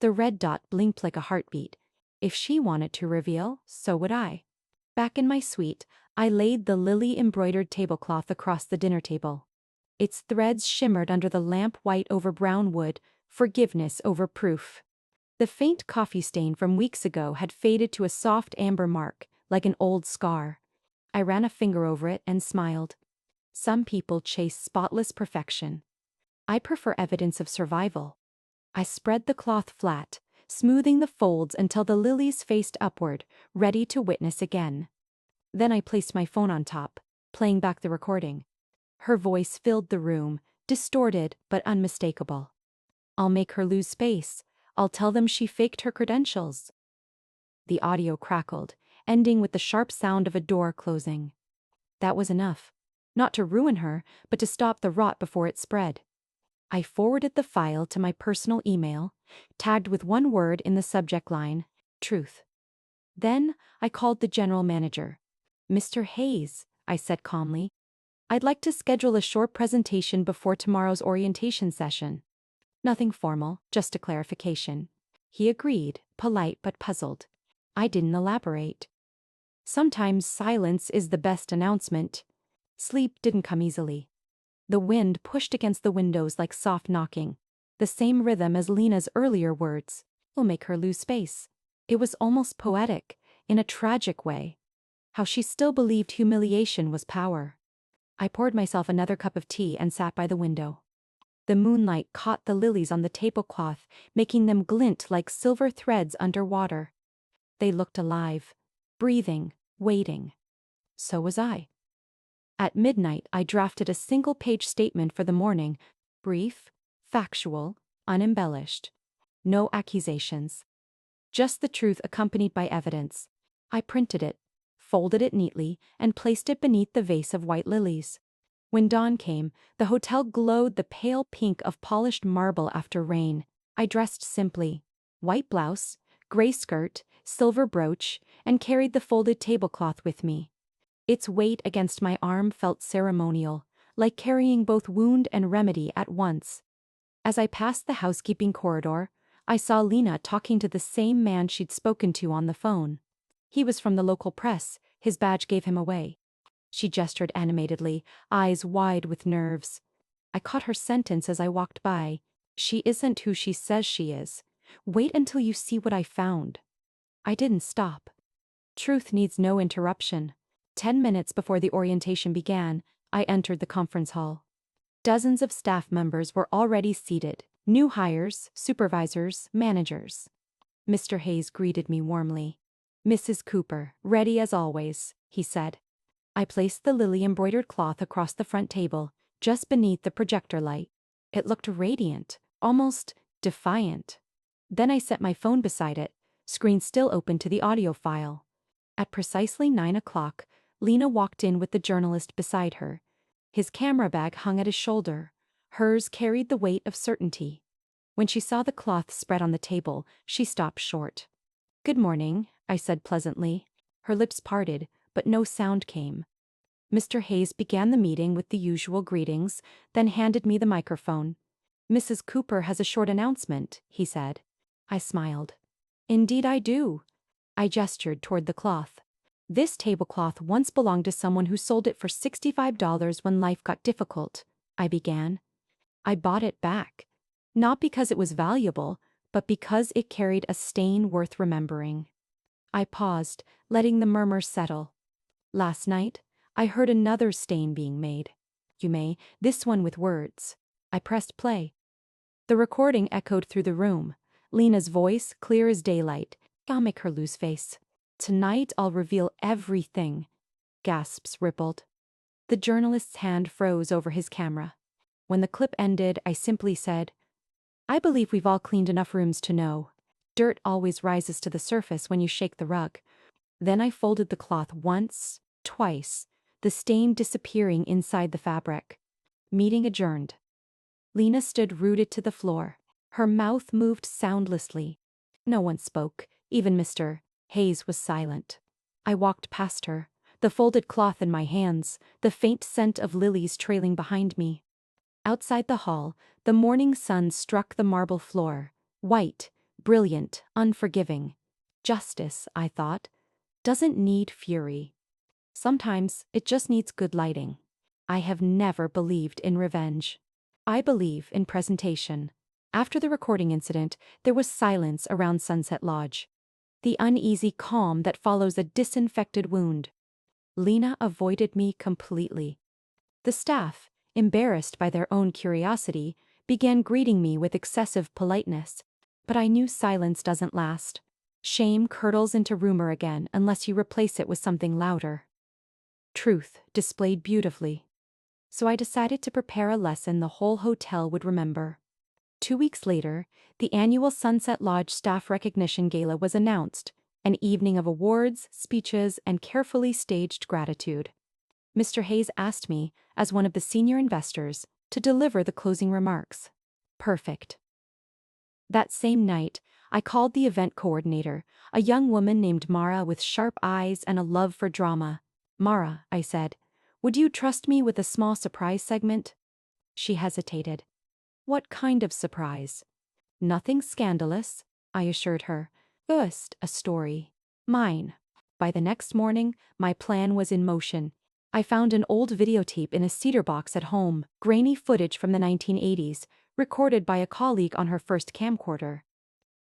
The red dot blinked like a heartbeat. If she wanted to reveal, so would I. Back in my suite, I laid the lily-embroidered tablecloth across the dinner table. Its threads shimmered under the lamp white over brown wood, forgiveness over proof. The faint coffee stain from weeks ago had faded to a soft amber mark, like an old scar. I ran a finger over it and smiled. Some people chase spotless perfection. I prefer evidence of survival. I spread the cloth flat, smoothing the folds until the lilies faced upward, ready to witness again. Then I placed my phone on top, playing back the recording. Her voice filled the room, distorted but unmistakable. "I'll make her lose space. I'll tell them she faked her credentials." The audio crackled, ending with the sharp sound of a door closing. That was enough. Not to ruin her, but to stop the rot before it spread. I forwarded the file to my personal email, tagged with one word in the subject line, "Truth." Then I called the general manager. "Mr. Hayes," I said calmly, "I'd like to schedule a short presentation before tomorrow's orientation session." Nothing formal, just a clarification. He agreed, polite but puzzled. I didn't elaborate. Sometimes silence is the best announcement. Sleep didn't come easily. The wind pushed against the windows like soft knocking. The same rhythm as Lena's earlier words. "Will make her lose space." It was almost poetic, in a tragic way. How she still believed humiliation was power. I poured myself another cup of tea and sat by the window. The moonlight caught the lilies on the tablecloth, making them glint like silver threads underwater. They looked alive, breathing, waiting. So was I. At midnight, I drafted a single-page statement for the morning, brief, factual, unembellished. No accusations. Just the truth accompanied by evidence. I printed it, folded it neatly, and placed it beneath the vase of white lilies. When dawn came, the hotel glowed the pale pink of polished marble after rain. I dressed simply. White blouse, gray skirt, silver brooch, and carried the folded tablecloth with me. Its weight against my arm felt ceremonial, like carrying both wound and remedy at once. As I passed the housekeeping corridor, I saw Lena talking to the same man she'd spoken to on the phone. He was from the local press, his badge gave him away. She gestured animatedly, eyes wide with nerves. I caught her sentence as I walked by. She isn't who she says she is. Wait until you see what I found. I didn't stop. Truth needs no interruption. 10 minutes before the orientation began, I entered the conference hall. Dozens of staff members were already seated, new hires, supervisors, managers. Mr. Hayes greeted me warmly. "Mrs. Cooper, ready as always," he said. I placed the lily-embroidered cloth across the front table, just beneath the projector light. It looked radiant, almost defiant. Then I set my phone beside it, screen still open to the audio file. At precisely 9 o'clock, Lena walked in with the journalist beside her. His camera bag hung at his shoulder. Hers carried the weight of certainty. When she saw the cloth spread on the table, she stopped short. "Good morning," I said pleasantly. Her lips parted, but no sound came. Mr. Hayes began the meeting with the usual greetings, then handed me the microphone. "Mrs. Cooper has a short announcement," he said. I smiled. "Indeed I do." I gestured toward the cloth. "This tablecloth once belonged to someone who sold it for $65 when life got difficult," I began. "I bought it back. Not because it was valuable, but because it carried a stain worth remembering." I paused, letting the murmur settle. "Last night, I heard another stain being made. You may, this one with words." I pressed play. The recording echoed through the room. Lena's voice, clear as daylight. I'll make her lose face. "Tonight I'll reveal everything." Gasps rippled. The journalist's hand froze over his camera. When the clip ended, I simply said, "I believe we've all cleaned enough rooms to know. Dirt always rises to the surface when you shake the rug." Then I folded the cloth once, twice, the stain disappearing inside the fabric. Meeting adjourned. Lena stood rooted to the floor. Her mouth moved soundlessly. No one spoke, even Mr. Hayes was silent. I walked past her, the folded cloth in my hands, the faint scent of lilies trailing behind me. Outside the hall, the morning sun struck the marble floor, white, brilliant, unforgiving. Justice, I thought, doesn't need fury. Sometimes it just needs good lighting. I have never believed in revenge. I believe in presentation. After the recording incident, there was silence around Sunset Lodge. The uneasy calm that follows a disinfected wound. Lena avoided me completely. The staff, embarrassed by their own curiosity, began greeting me with excessive politeness. But I knew silence doesn't last. Shame curdles into rumor again unless you replace it with something louder. Truth displayed beautifully. So I decided to prepare a lesson the whole hotel would remember. 2 weeks later, the annual Sunset Lodge Staff Recognition Gala was announced, an evening of awards, speeches, and carefully staged gratitude. Mr. Hayes asked me, as one of the senior investors, to deliver the closing remarks. Perfect. That same night, I called the event coordinator, a young woman named Mara with sharp eyes and a love for drama. "Mara," I said, "would you trust me with a small surprise segment?" She hesitated. "What kind of surprise?" "Nothing scandalous," I assured her. "Just a story. Mine." By the next morning, my plan was in motion. I found an old videotape in a cedar box at home, grainy footage from the 1980s, recorded by a colleague on her first camcorder.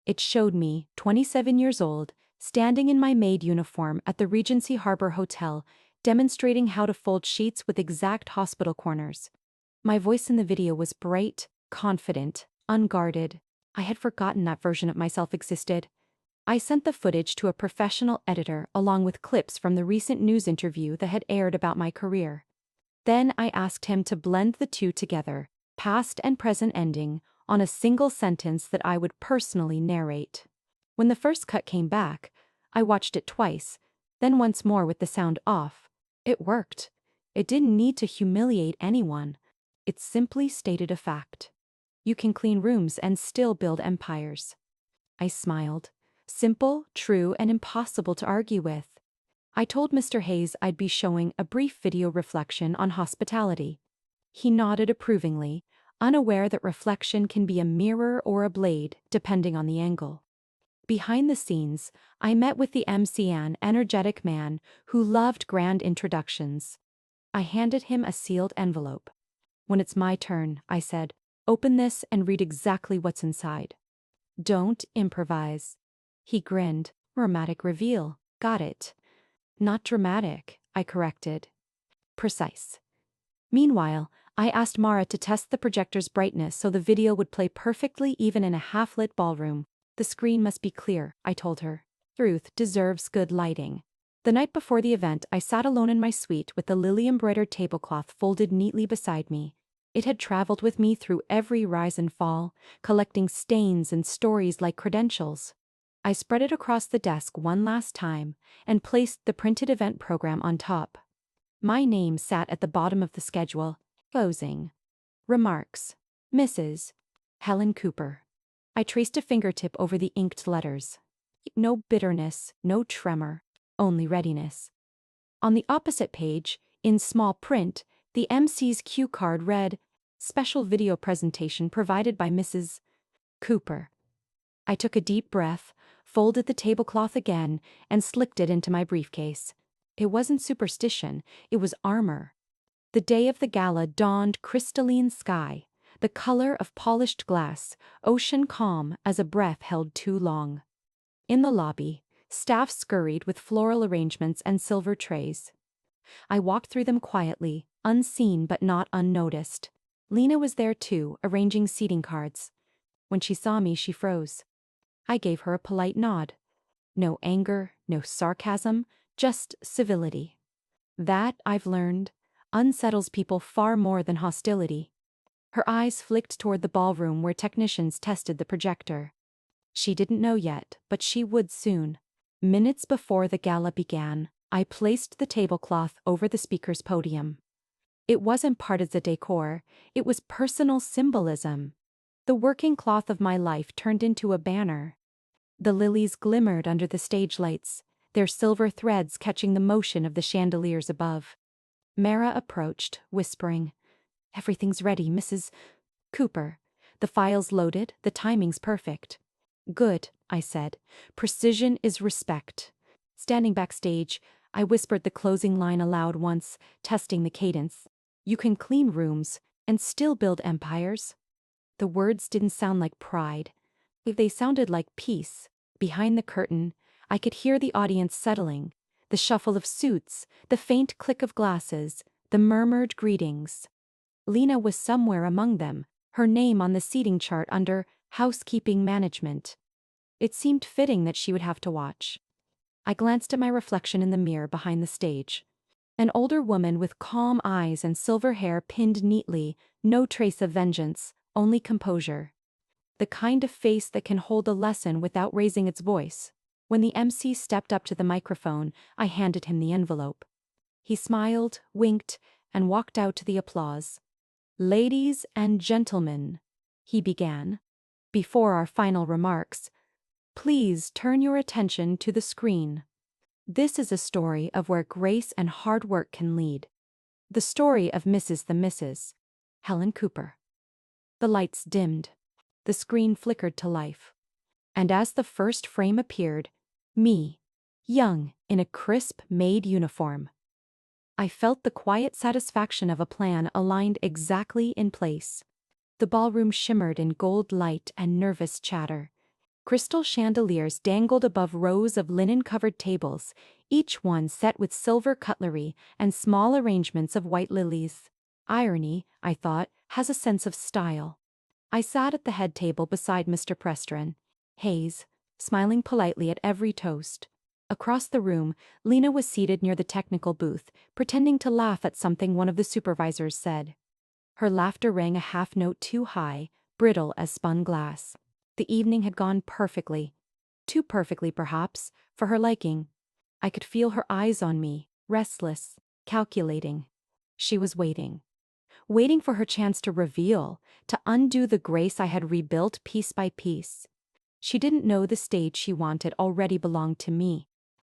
It showed me, 27 years old, standing in my maid uniform at the Regency Harbor Hotel, demonstrating how to fold sheets with exact hospital corners. My voice in the video was bright, confident, unguarded. I had forgotten that version of myself existed. I sent the footage to a professional editor along with clips from the recent news interview that had aired about my career. Then I asked him to blend the two together, past and present ending, on a single sentence that I would personally narrate. When the first cut came back, I watched it twice, then once more with the sound off. It worked. It didn't need to humiliate anyone. It simply stated a fact. You can clean rooms and still build empires. I smiled. Simple, true, and impossible to argue with. I told Mr. Hayes I'd be showing a brief video reflection on hospitality. He nodded approvingly, unaware that reflection can be a mirror or a blade, depending on the angle. Behind the scenes, I met with the MC, an energetic man who loved grand introductions. I handed him a sealed envelope. When it's my turn, I said, open this and read exactly what's inside. Don't improvise. He grinned. Dramatic reveal. Got it. Not dramatic, I corrected. Precise. Meanwhile, I asked Mara to test the projector's brightness so the video would play perfectly even in a half-lit ballroom. The screen must be clear, I told her. Truth deserves good lighting. The night before the event, I sat alone in my suite with the lily-embroidered tablecloth folded neatly beside me. It had traveled with me through every rise and fall, collecting stains and stories like credentials. I spread it across the desk one last time and placed the printed event program on top. My name sat at the bottom of the schedule. Closing. Remarks. Mrs. Helen Cooper. I traced a fingertip over the inked letters. No bitterness, no tremor, only readiness. On the opposite page, in small print, the MC's cue card read, Special video presentation provided by Mrs. Cooper. I took a deep breath, folded the tablecloth again, and slicked it into my briefcase. It wasn't superstition, it was armor. The day of the gala dawned crystalline sky, the color of polished glass, ocean calm as a breath held too long. In the lobby, staff scurried with floral arrangements and silver trays. I walked through them quietly, unseen but not unnoticed. Lena was there too, arranging seating cards. When she saw me, she froze. I gave her a polite nod. No anger, no sarcasm, just civility. That, I've learned, unsettles people far more than hostility. Her eyes flicked toward the ballroom where technicians tested the projector. She didn't know yet, but she would soon. Minutes before the gala began, I placed the tablecloth over the speaker's podium. It wasn't part of the decor, it was personal symbolism. The working cloth of my life turned into a banner. The lilies glimmered under the stage lights, their silver threads catching the motion of the chandeliers above. Mara approached, whispering, Everything's ready, Mrs. Cooper. The file's loaded, the timing's perfect. Good, I said. Precision is respect. Standing backstage, I whispered the closing line aloud once, testing the cadence. You can clean rooms and still build empires. The words didn't sound like pride. They sounded like peace. Behind the curtain, I could hear the audience settling, the shuffle of suits, the faint click of glasses, the murmured greetings. Lena was somewhere among them, her name on the seating chart under Housekeeping Management. It seemed fitting that she would have to watch. I glanced at my reflection in the mirror behind the stage. An older woman with calm eyes and silver hair pinned neatly, no trace of vengeance, only composure. The kind of face that can hold a lesson without raising its voice. When the MC stepped up to the microphone, I handed him the envelope. He smiled, winked, and walked out to the applause. Ladies and gentlemen, he began, before our final remarks, please turn your attention to the screen. This is a story of where grace and hard work can lead. The story of Mrs. Helen Cooper. The lights dimmed. The screen flickered to life. And as the first frame appeared, me, young, in a crisp maid uniform. I felt the quiet satisfaction of a plan aligned exactly in place. The ballroom shimmered in gold light and nervous chatter. Crystal chandeliers dangled above rows of linen-covered tables, each one set with silver cutlery and small arrangements of white lilies. Irony, I thought, has a sense of style. I sat at the head table beside Mr. Prestron, Hayes, smiling politely at every toast. Across the room, Lena was seated near the technical booth, pretending to laugh at something one of the supervisors said. Her laughter rang a half note too high, brittle as spun glass. The evening had gone perfectly. Too perfectly, perhaps, for her liking. I could feel her eyes on me, restless, calculating. She was waiting. Waiting for her chance to reveal, to undo the grace I had rebuilt piece by piece. She didn't know the stage she wanted already belonged to me.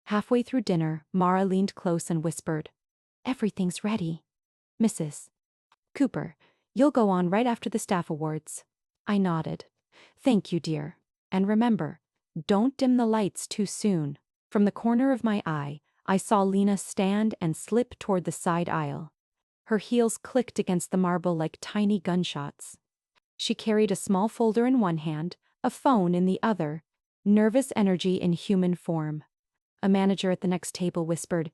Halfway through dinner, Mara leaned close and whispered, "Everything's ready. Mrs. Cooper, you'll go on right after the staff awards." I nodded. "Thank you, dear. And remember, don't dim the lights too soon." From the corner of my eye, I saw Lena stand and slip toward the side aisle. Her heels clicked against the marble like tiny gunshots. She carried a small folder in one hand, a phone in the other, nervous energy in human form. A manager at the next table whispered,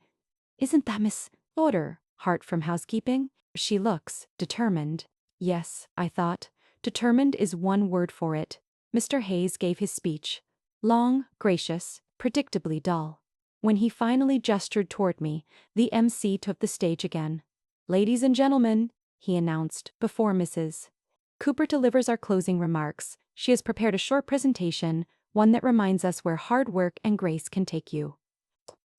"Isn't that Miss Order, Hart from housekeeping? She looks determined." Yes, I thought. Determined is one word for it. Mr. Hayes gave his speech. Long, gracious, predictably dull. When he finally gestured toward me, the MC took the stage again. "Ladies and gentlemen," he announced, before Mrs. Cooper delivers our closing remarks, she has prepared a short presentation, one that reminds us where hard work and grace can take you.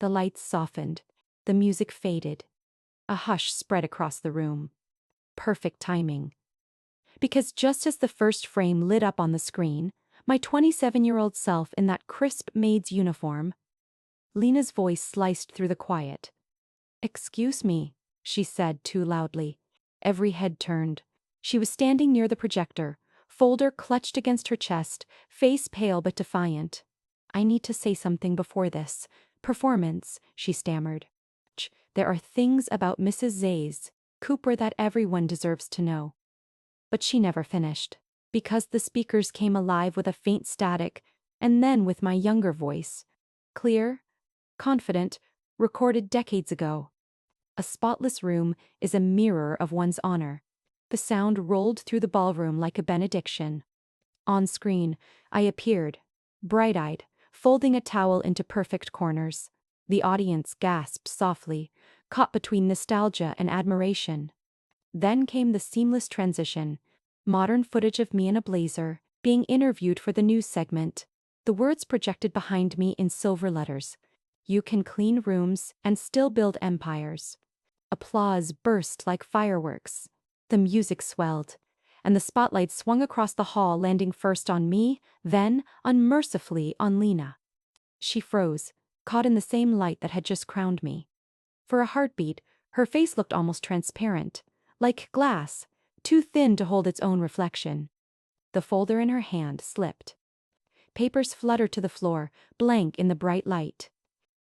The lights softened. The music faded. A hush spread across the room. Perfect timing. Because just as the first frame lit up on the screen, my 27-year-old self in that crisp maid's uniform, Lena's voice sliced through the quiet. "Excuse me," she said too loudly. Every head turned. She was standing near the projector, folder clutched against her chest, face pale but defiant. "I need to say something before this performance," she stammered. "There are things about Mrs. Zays Cooper that everyone deserves to know." But she never finished, because the speakers came alive with a faint static, and then with my younger voice. Clear, confident, recorded decades ago. A spotless room is a mirror of one's honor. The sound rolled through the ballroom like a benediction. On screen, I appeared, bright-eyed, folding a towel into perfect corners. The audience gasped softly, caught between nostalgia and admiration. Then came the seamless transition, modern footage of me in a blazer, being interviewed for the news segment. The words projected behind me in silver letters. "You can clean rooms and still build empires." Applause burst like fireworks. The music swelled, and the spotlight swung across the hall, landing first on me, then, unmercifully, on Lena. She froze, caught in the same light that had just crowned me. For a heartbeat, her face looked almost transparent, like glass, too thin to hold its own reflection. The folder in her hand slipped. Papers fluttered to the floor, blank in the bright light.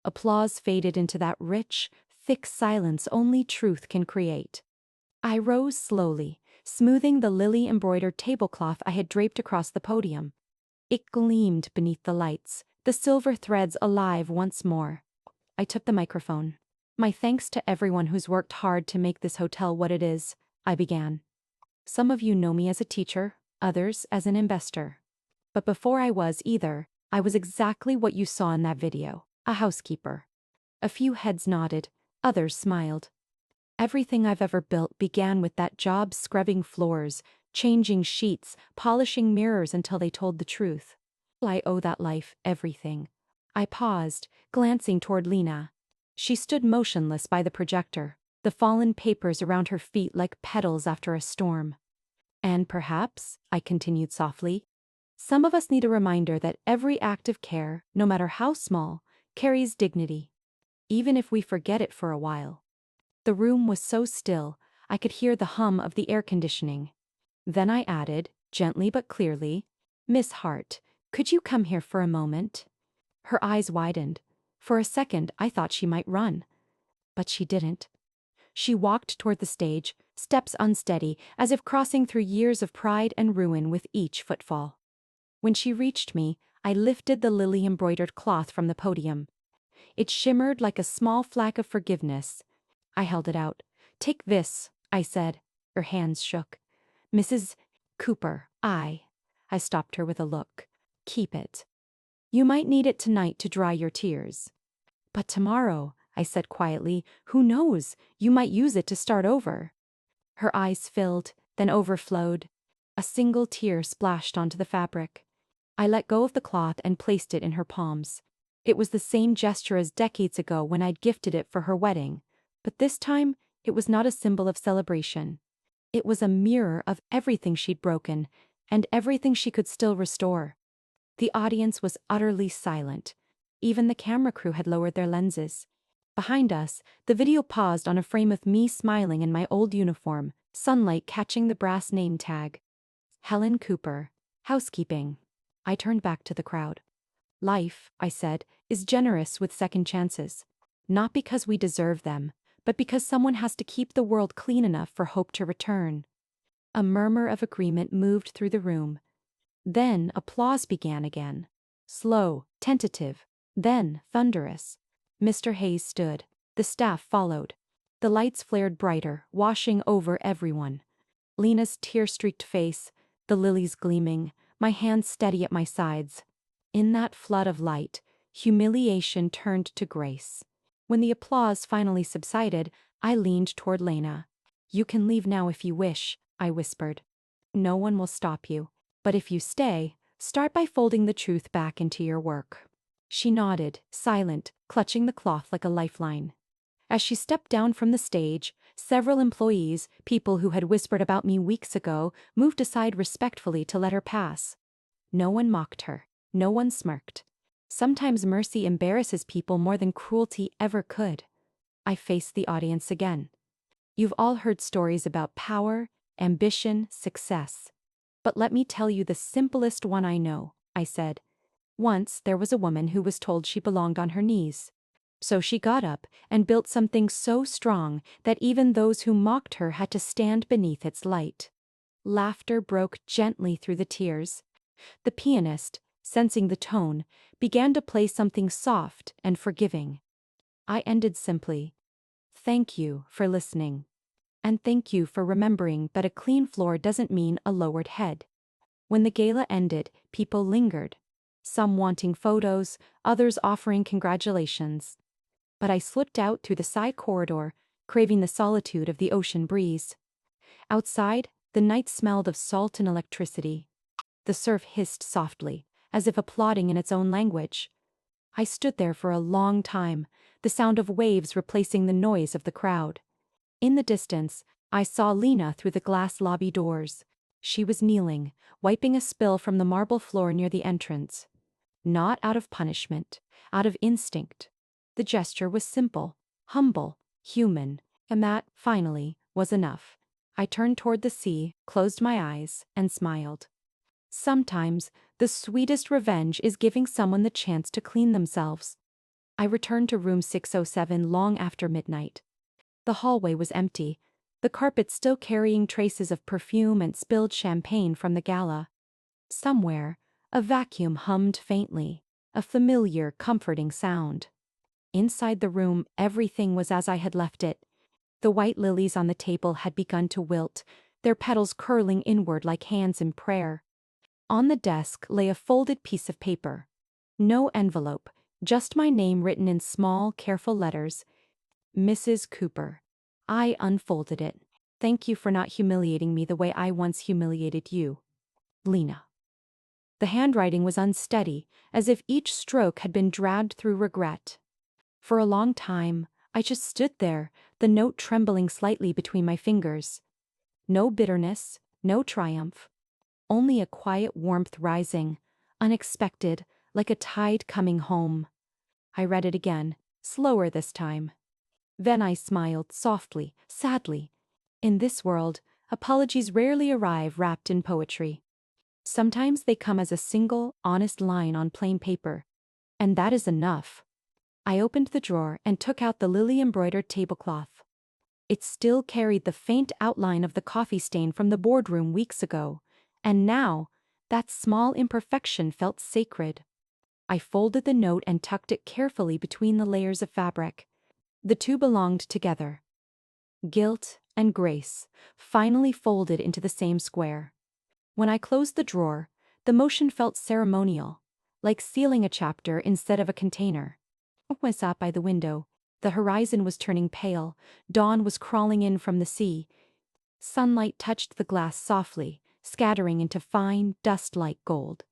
Applause faded into that rich, thick silence only truth can create. I rose slowly, smoothing the lily-embroidered tablecloth I had draped across the podium. It gleamed beneath the lights, the silver threads alive once more. I took the microphone. "My thanks to everyone who's worked hard to make this hotel what it is," I began. "Some of you know me as a teacher, others as an investor. But before I was either, I was exactly what you saw in that video, a housekeeper." A few heads nodded, others smiled. Everything I've ever built began with that job scrubbing floors, changing sheets, polishing mirrors until they told the truth. I owe that life everything. I paused, glancing toward Lena. She stood motionless by the projector, the fallen papers around her feet like petals after a storm. "And perhaps," I continued softly, "some of us need a reminder that every act of care, no matter how small, carries dignity, even if we forget it for a while." The room was so still, I could hear the hum of the air conditioning. Then I added, gently but clearly, "Miss Hart, could you come here for a moment?" Her eyes widened. For a second, I thought she might run. But she didn't. She walked toward the stage, steps unsteady, as if crossing through years of pride and ruin with each footfall. When she reached me, I lifted the lily-embroidered cloth from the podium. It shimmered like a small flag of forgiveness. I held it out. "Take this," I said. Her hands shook. "Mrs. Cooper, I stopped her with a look. Keep it. You might need it tonight to dry your tears. But tomorrow, I said quietly, who knows, you might use it to start over. Her eyes filled, then overflowed. A single tear splashed onto the fabric. I let go of the cloth and placed it in her palms. It was the same gesture as decades ago when I'd gifted it for her wedding, but this time it was not a symbol of celebration. It was a mirror of everything she'd broken, and everything she could still restore. The audience was utterly silent. Even the camera crew had lowered their lenses. Behind us, the video paused on a frame of me smiling in my old uniform, sunlight catching the brass name tag. Helen Cooper, housekeeping. I turned back to the crowd. Life, I said, is generous with second chances. Not because we deserve them, but because someone has to keep the world clean enough for hope to return. A murmur of agreement moved through the room. Then applause began again. Slow, tentative, then thunderous. Mr. Hayes stood. The staff followed. The lights flared brighter, washing over everyone. Lena's tear-streaked face, the lilies gleaming, my hands steady at my sides. In that flood of light, humiliation turned to grace. When the applause finally subsided, I leaned toward Lena. You can leave now if you wish, I whispered. No one will stop you. But if you stay, start by folding the truth back into your work. She nodded, silent, clutching the cloth like a lifeline. As she stepped down from the stage, several employees, people who had whispered about me weeks ago, moved aside respectfully to let her pass. No one mocked her. No one smirked. Sometimes mercy embarrasses people more than cruelty ever could. I faced the audience again. You've all heard stories about power, ambition, success. But let me tell you the simplest one I know, I said. Once there was a woman who was told she belonged on her knees. So she got up and built something so strong that even those who mocked her had to stand beneath its light. Laughter broke gently through the tears. The pianist, sensing the tone, began to play something soft and forgiving. I ended simply. Thank you for listening. And thank you for remembering that a clean floor doesn't mean a lowered head. When the gala ended, people lingered. Some wanting photos, others offering congratulations. But I slipped out through the side corridor, craving the solitude of the ocean breeze. Outside, the night smelled of salt and electricity. The surf hissed softly, as if applauding in its own language. I stood there for a long time, the sound of waves replacing the noise of the crowd. In the distance, I saw Lena through the glass lobby doors. She was kneeling, wiping a spill from the marble floor near the entrance. Not out of punishment, out of instinct. The gesture was simple, humble, human, and that, finally, was enough. I turned toward the sea, closed my eyes, and smiled. Sometimes, the sweetest revenge is giving someone the chance to clean themselves. I returned to room 607 long after midnight. The hallway was empty, the carpet still carrying traces of perfume and spilled champagne from the gala. Somewhere, a vacuum hummed faintly, a familiar, comforting sound. Inside the room, everything was as I had left it. The white lilies on the table had begun to wilt, their petals curling inward like hands in prayer. On the desk lay a folded piece of paper. No envelope, just my name written in small, careful letters. Mrs. Cooper. I unfolded it. Thank you for not humiliating me the way I once humiliated you. Lena. The handwriting was unsteady, as if each stroke had been dragged through regret. For a long time, I just stood there, the note trembling slightly between my fingers. No bitterness, no triumph. Only a quiet warmth rising, unexpected, like a tide coming home. I read it again, slower this time. Then I smiled softly, sadly. In this world, apologies rarely arrive wrapped in poetry. Sometimes they come as a single, honest line on plain paper. And that is enough. I opened the drawer and took out the lily-embroidered tablecloth. It still carried the faint outline of the coffee stain from the boardroom weeks ago, and now, that small imperfection felt sacred. I folded the note and tucked it carefully between the layers of fabric. The two belonged together. Guilt and grace, finally folded into the same square. When I closed the drawer, the motion felt ceremonial, like sealing a chapter instead of a container. I sat by the window. The horizon was turning pale, dawn was crawling in from the sea. Sunlight touched the glass softly, scattering into fine, dust-like gold.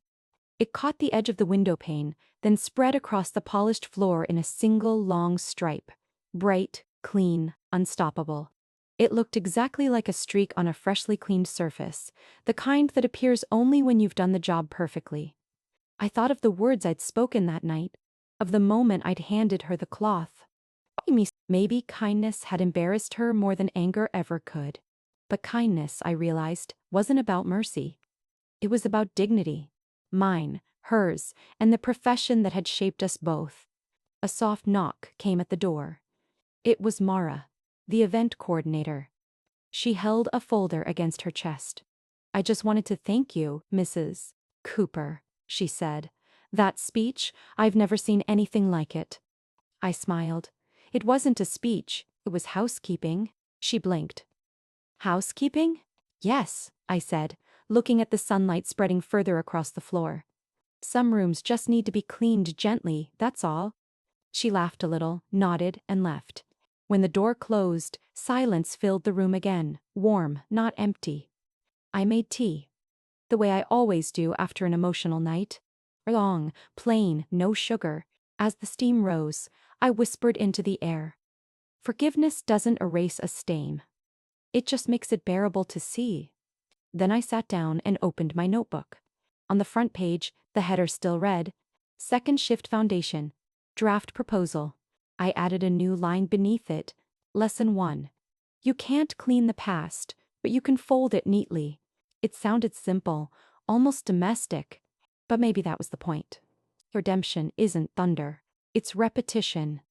It caught the edge of the window pane, then spread across the polished floor in a single long stripe. Bright, clean, unstoppable. It looked exactly like a streak on a freshly cleaned surface, the kind that appears only when you've done the job perfectly. I thought of the words I'd spoken that night, of the moment I'd handed her the cloth. Maybe kindness had embarrassed her more than anger ever could. But kindness, I realized, wasn't about mercy. It was about dignity. Mine, hers, and the profession that had shaped us both. A soft knock came at the door. It was Mara, the event coordinator. She held a folder against her chest. "I just wanted to thank you, Mrs. Cooper," she said. "That speech, I've never seen anything like it." I smiled. "It wasn't a speech, it was housekeeping." She blinked. "Housekeeping?" "Yes," I said, looking at the sunlight spreading further across the floor. "Some rooms just need to be cleaned gently, that's all." She laughed a little, nodded, and left. When the door closed, silence filled the room again, warm, not empty. I made tea, the way I always do after an emotional night. Long, plain, no sugar. As the steam rose, I whispered into the air. "Forgiveness doesn't erase a stain. It just makes it bearable to see." Then I sat down and opened my notebook. On the front page, the header still read, "Second Shift Foundation. Draft Proposal." I added a new line beneath it. Lesson 1. You can't clean the past, but you can fold it neatly. It sounded simple, almost domestic, but maybe that was the point. Redemption isn't thunder. It's repetition.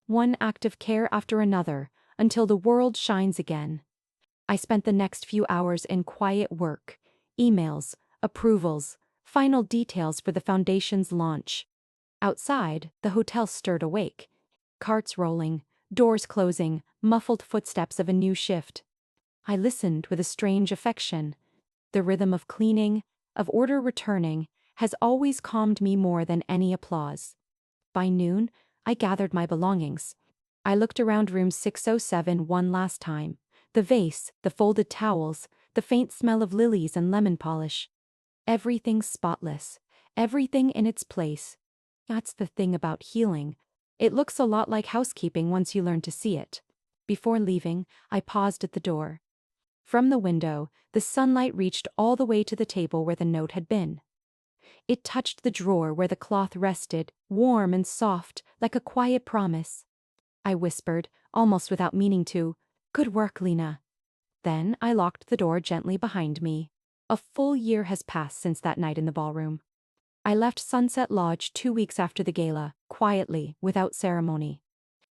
One act of care after another, until the world shines again. I spent the next few hours in quiet work, emails, approvals, final details for the foundation's launch. Outside, the hotel stirred awake. Carts rolling, doors closing, muffled footsteps of a new shift. I listened with a strange affection. The rhythm of cleaning, of order returning, has always calmed me more than any applause. By noon, I gathered my belongings. I looked around room 607 one last time. The vase, the folded towels, the faint smell of lilies and lemon polish. Everything spotless, everything in its place. That's the thing about healing. It looks a lot like housekeeping once you learn to see it. Before leaving, I paused at the door. From the window, the sunlight reached all the way to the table where the note had been. It touched the drawer where the cloth rested, warm and soft, like a quiet promise. I whispered, almost without meaning to, "Good work, Lena." Then I locked the door gently behind me. A full year has passed since that night in the ballroom. I left Sunset Lodge 2 weeks after the gala, quietly, without ceremony.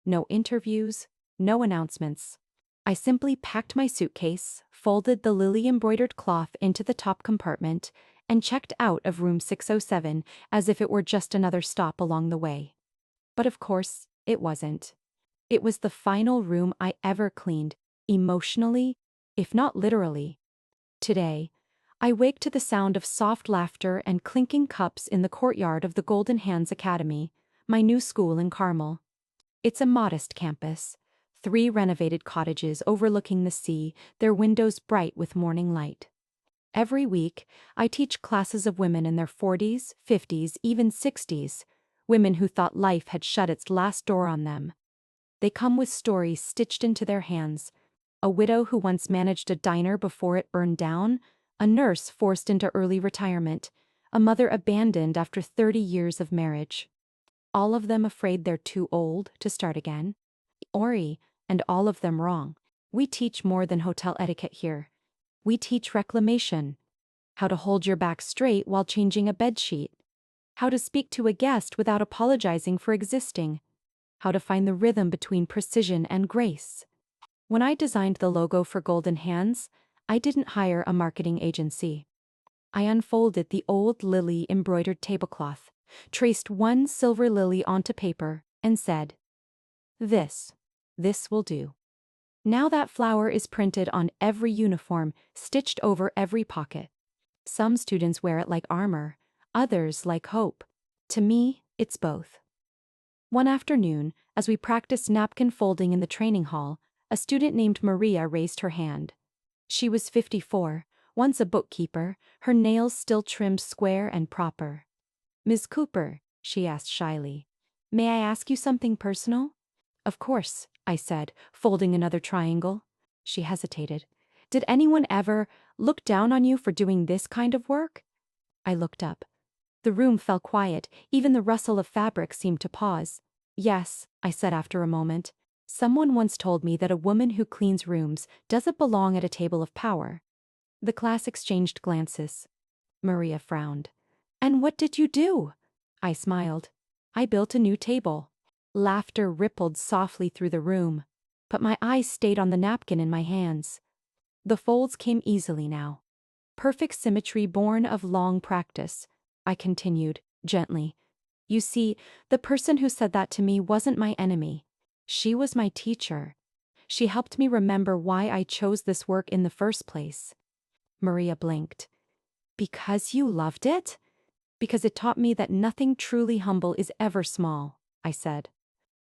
No interviews, no announcements. I simply packed my suitcase, folded the lily-embroidered cloth into the top compartment, and checked out of room 607 as if it were just another stop along the way. But of course, it wasn't. It was the final room I ever cleaned, emotionally, if not literally. Today, I wake to the sound of soft laughter and clinking cups in the courtyard of the Golden Hands Academy, my new school in Carmel. It's a modest campus, 3 renovated cottages overlooking the sea, their windows bright with morning light. Every week, I teach classes of women in their 40s, 50s, even 60s, women who thought life had shut its last door on them. They come with stories stitched into their hands. A widow who once managed a diner before it burned down, a nurse forced into early retirement, a mother abandoned after 30 years of marriage. All of them afraid they're too old to start again. Ori, and all of them wrong. We teach more than hotel etiquette here. We teach reclamation, how to hold your back straight while changing a bedsheet, how to speak to a guest without apologizing for existing, how to find the rhythm between precision and grace. When I designed the logo for Golden Hands, I didn't hire a marketing agency. I unfolded the old lily embroidered tablecloth, traced one silver lily onto paper, and said, This will do." Now that flower is printed on every uniform, stitched over every pocket. Some students wear it like armor, others like hope. To me, it's both. One afternoon, as we practiced napkin folding in the training hall, a student named Maria raised her hand. She was 54, once a bookkeeper, her nails still trimmed square and proper. "Ms. Cooper," she asked shyly, "may I ask you something personal?" "Of course," I said, folding another triangle. She hesitated. "Did anyone ever look down on you for doing this kind of work?" I looked up. The room fell quiet, even the rustle of fabric seemed to pause. "Yes," I said after a moment. "Someone once told me that a woman who cleans rooms doesn't belong at a table of power." The class exchanged glances. Maria frowned. "And what did you do?" I smiled. "I built a new table." Laughter rippled softly through the room, but my eyes stayed on the napkin in my hands. The folds came easily now. Perfect symmetry born of long practice. I continued, gently. "You see, the person who said that to me wasn't my enemy. She was my teacher. She helped me remember why I chose this work in the first place." Maria blinked. "Because you loved it?" "Because it taught me that nothing truly humble is ever small," I said.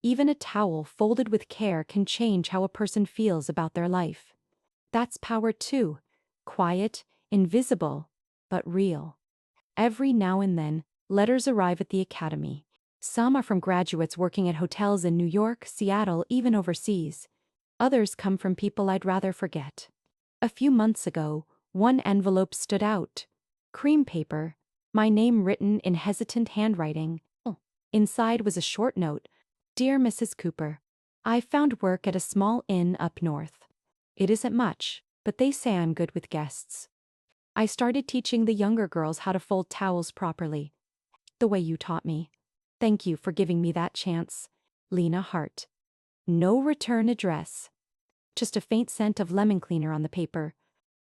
"Even a towel folded with care can change how a person feels about their life. That's power too. Quiet, invisible, but real." Every now and then, letters arrive at the academy. Some are from graduates working at hotels in New York, Seattle, even overseas. Others come from people I'd rather forget. A few months ago, one envelope stood out. Cream paper, my name written in hesitant handwriting. Inside was a short note. "Dear Mrs. Cooper, I found work at a small inn up north. It isn't much, but they say I'm good with guests. I started teaching the younger girls how to fold towels properly. The way you taught me. Thank you for giving me that chance. Lena Hart." No return address. Just a faint scent of lemon cleaner on the paper.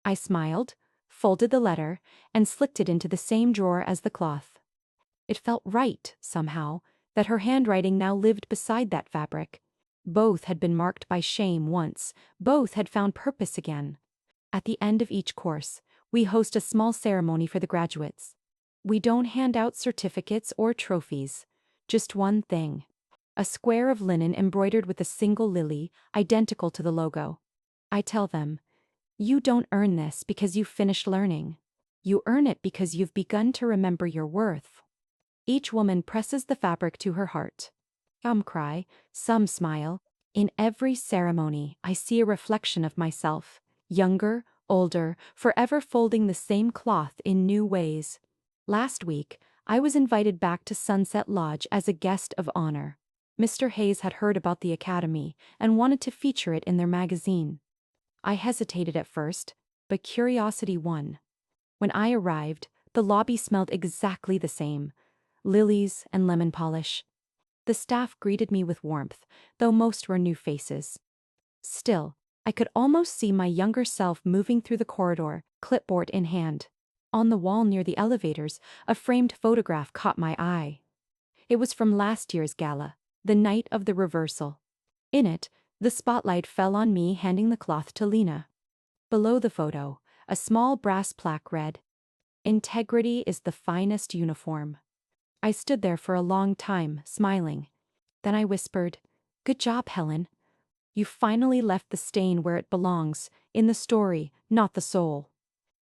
I smiled, folded the letter, and slipped it into the same drawer as the cloth. It felt right, somehow, that her handwriting now lived beside that fabric. Both had been marked by shame once, both had found purpose again. At the end of each course, we host a small ceremony for the graduates. We don't hand out certificates or trophies, just one thing. A square of linen embroidered with a single lily, identical to the logo. I tell them, "You don't earn this because you've finished learning. You earn it because you've begun to remember your worth." Each woman presses the fabric to her heart. Some cry, some smile. In every ceremony, I see a reflection of myself, younger, older, forever folding the same cloth in new ways. Last week, I was invited back to Sunset Lodge as a guest of honor. Mr. Hayes had heard about the academy and wanted to feature it in their magazine. I hesitated at first, but curiosity won. When I arrived, the lobby smelled exactly the same. Lilies and lemon polish. The staff greeted me with warmth, though most were new faces. Still, I could almost see my younger self moving through the corridor, clipboard in hand. On the wall near the elevators, a framed photograph caught my eye. It was from last year's gala, the night of the reversal. In it, the spotlight fell on me handing the cloth to Lena. Below the photo, a small brass plaque read, "Integrity is the finest uniform." I stood there for a long time, smiling. Then I whispered, "Good job, Helen. You finally left the stain where it belongs, in the story, not the soul."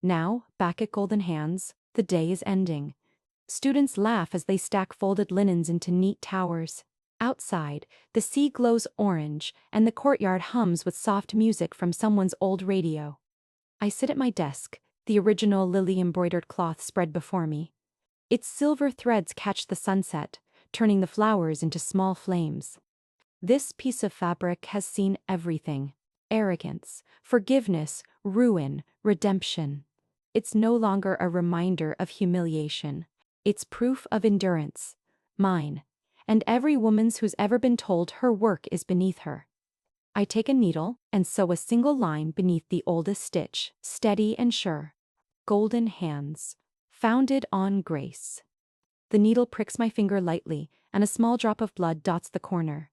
Now, back at Golden Hands, the day is ending. Students laugh as they stack folded linens into neat towers. Outside, the sea glows orange, and the courtyard hums with soft music from someone's old radio. I sit at my desk, the original lily-embroidered cloth spread before me. Its silver threads catch the sunset, turning the flowers into small flames. This piece of fabric has seen everything: arrogance, forgiveness, ruin, redemption. It's no longer a reminder of humiliation. It's proof of endurance. Mine, and every woman's who's ever been told her work is beneath her. I take a needle and sew a single line beneath the oldest stitch, steady and sure. Golden Hands, founded on grace. The needle pricks my finger lightly, and a small drop of blood dots the corner.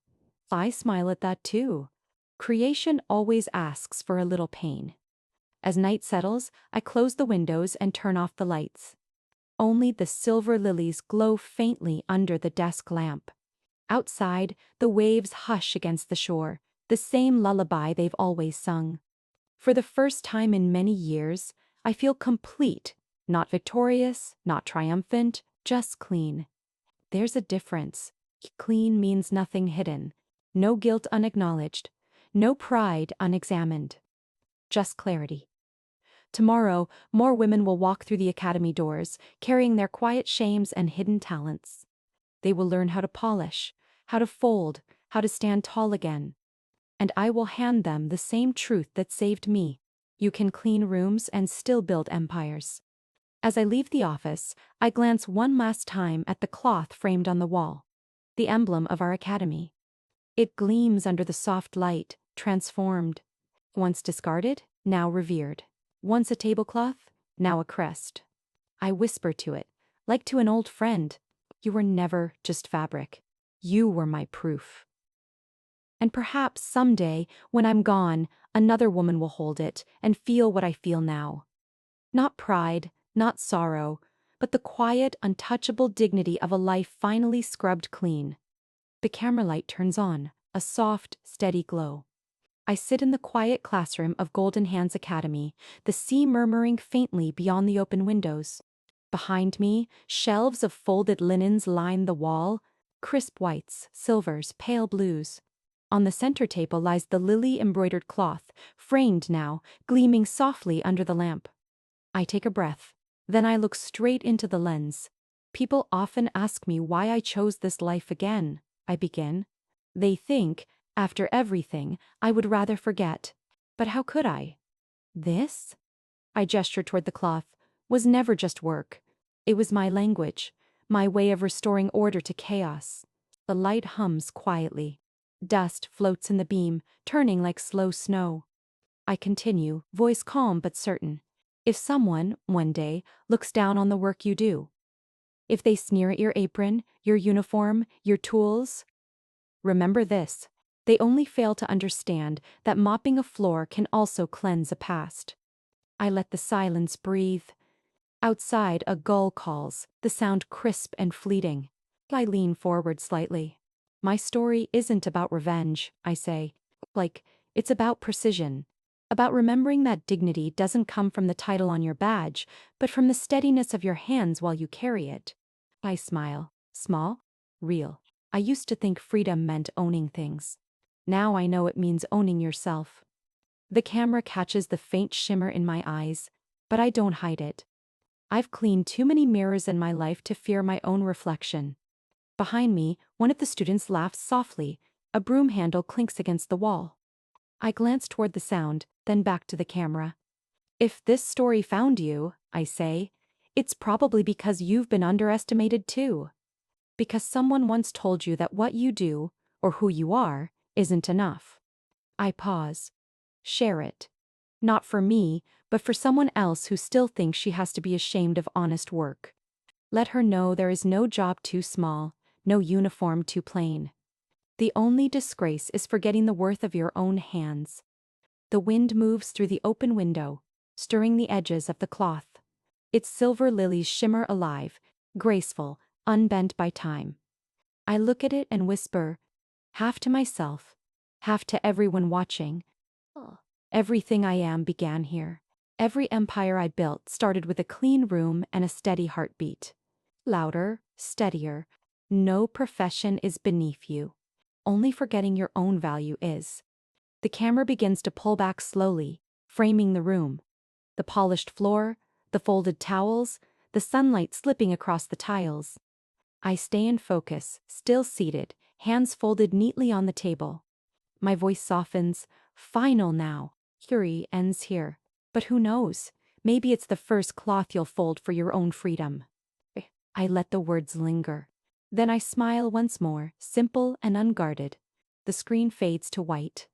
I smile at that too. Creation always asks for a little pain. As night settles, I close the windows and turn off the lights. Only the silver lilies glow faintly under the desk lamp. Outside, the waves hush against the shore, the same lullaby they've always sung. For the first time in many years, I feel complete, not victorious, not triumphant, just clean. There's a difference. Clean means nothing hidden, no guilt unacknowledged, no pride unexamined. Just clarity. Tomorrow, more women will walk through the academy doors, carrying their quiet shames and hidden talents. They will learn how to polish, how to fold, how to stand tall again. And I will hand them the same truth that saved me. You can clean rooms and still build empires. As I leave the office, I glance one last time at the cloth framed on the wall, the emblem of our academy. It gleams under the soft light, transformed. Once discarded, now revered. Once a tablecloth, now a crest. I whisper to it, like to an old friend, "You were never just fabric. You were my proof." And perhaps someday, when I'm gone, another woman will hold it and feel what I feel now. Not pride, not sorrow, but the quiet, untouchable dignity of a life finally scrubbed clean. The camera light turns on, a soft, steady glow. I sit in the quiet classroom of Golden Hands Academy, the sea murmuring faintly beyond the open windows. Behind me, shelves of folded linens line the wall, crisp whites, silvers, pale blues. On the center table lies the lily-embroidered cloth, framed now, gleaming softly under the lamp. I take a breath. Then I look straight into the lens. People often ask me why I chose this life again, I begin. They think, after everything, I would rather forget. But how could I? This? I gesture toward the cloth, was never just work. It was my language, my way of restoring order to chaos. The light hums quietly. Dust floats in the beam, turning like slow snow. I continue, voice calm but certain. If someone, one day, looks down on the work you do, if they sneer at your apron, your uniform, your tools, remember this: they only fail to understand that mopping a floor can also cleanse a past. I let the silence breathe. Outside, a gull calls, the sound crisp and fleeting. I lean forward slightly. My story isn't about revenge, I say. It's about precision. About remembering that dignity doesn't come from the title on your badge, but from the steadiness of your hands while you carry it. I smile. Small? Real. I used to think freedom meant owning things. Now I know it means owning yourself. The camera catches the faint shimmer in my eyes, but I don't hide it. I've cleaned too many mirrors in my life to fear my own reflection. Behind me, one of the students laughs softly. A broom handle clinks against the wall. I glance toward the sound, then back to the camera. If this story found you, I say, it's probably because you've been underestimated too. Because someone once told you that what you do, or who you are, isn't enough. I pause. Share it. Not for me, but for someone else who still thinks she has to be ashamed of honest work. Let her know there is no job too small, no uniform too plain. The only disgrace is forgetting the worth of your own hands. The wind moves through the open window, stirring the edges of the cloth. Its silver lilies shimmer alive, graceful, unbent by time. I look at it and whisper, half to myself, half to everyone watching. Everything I am began here. Every empire I built started with a clean room and a steady heartbeat. Louder, steadier. No profession is beneath you. Only forgetting your own value is. The camera begins to pull back slowly, framing the room. The polished floor, the folded towels, the sunlight slipping across the tiles. I stay in focus, still seated, hands folded neatly on the table. My voice softens. Final now. Fury ends here. But who knows? Maybe it's the first cloth you'll fold for your own freedom. I let the words linger. Then I smile once more, simple and unguarded. The screen fades to white.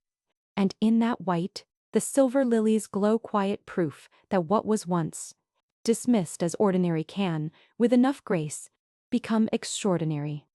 And in that white, the silver lilies glow, quiet proof that what was once dismissed as ordinary can, with enough grace, become extraordinary.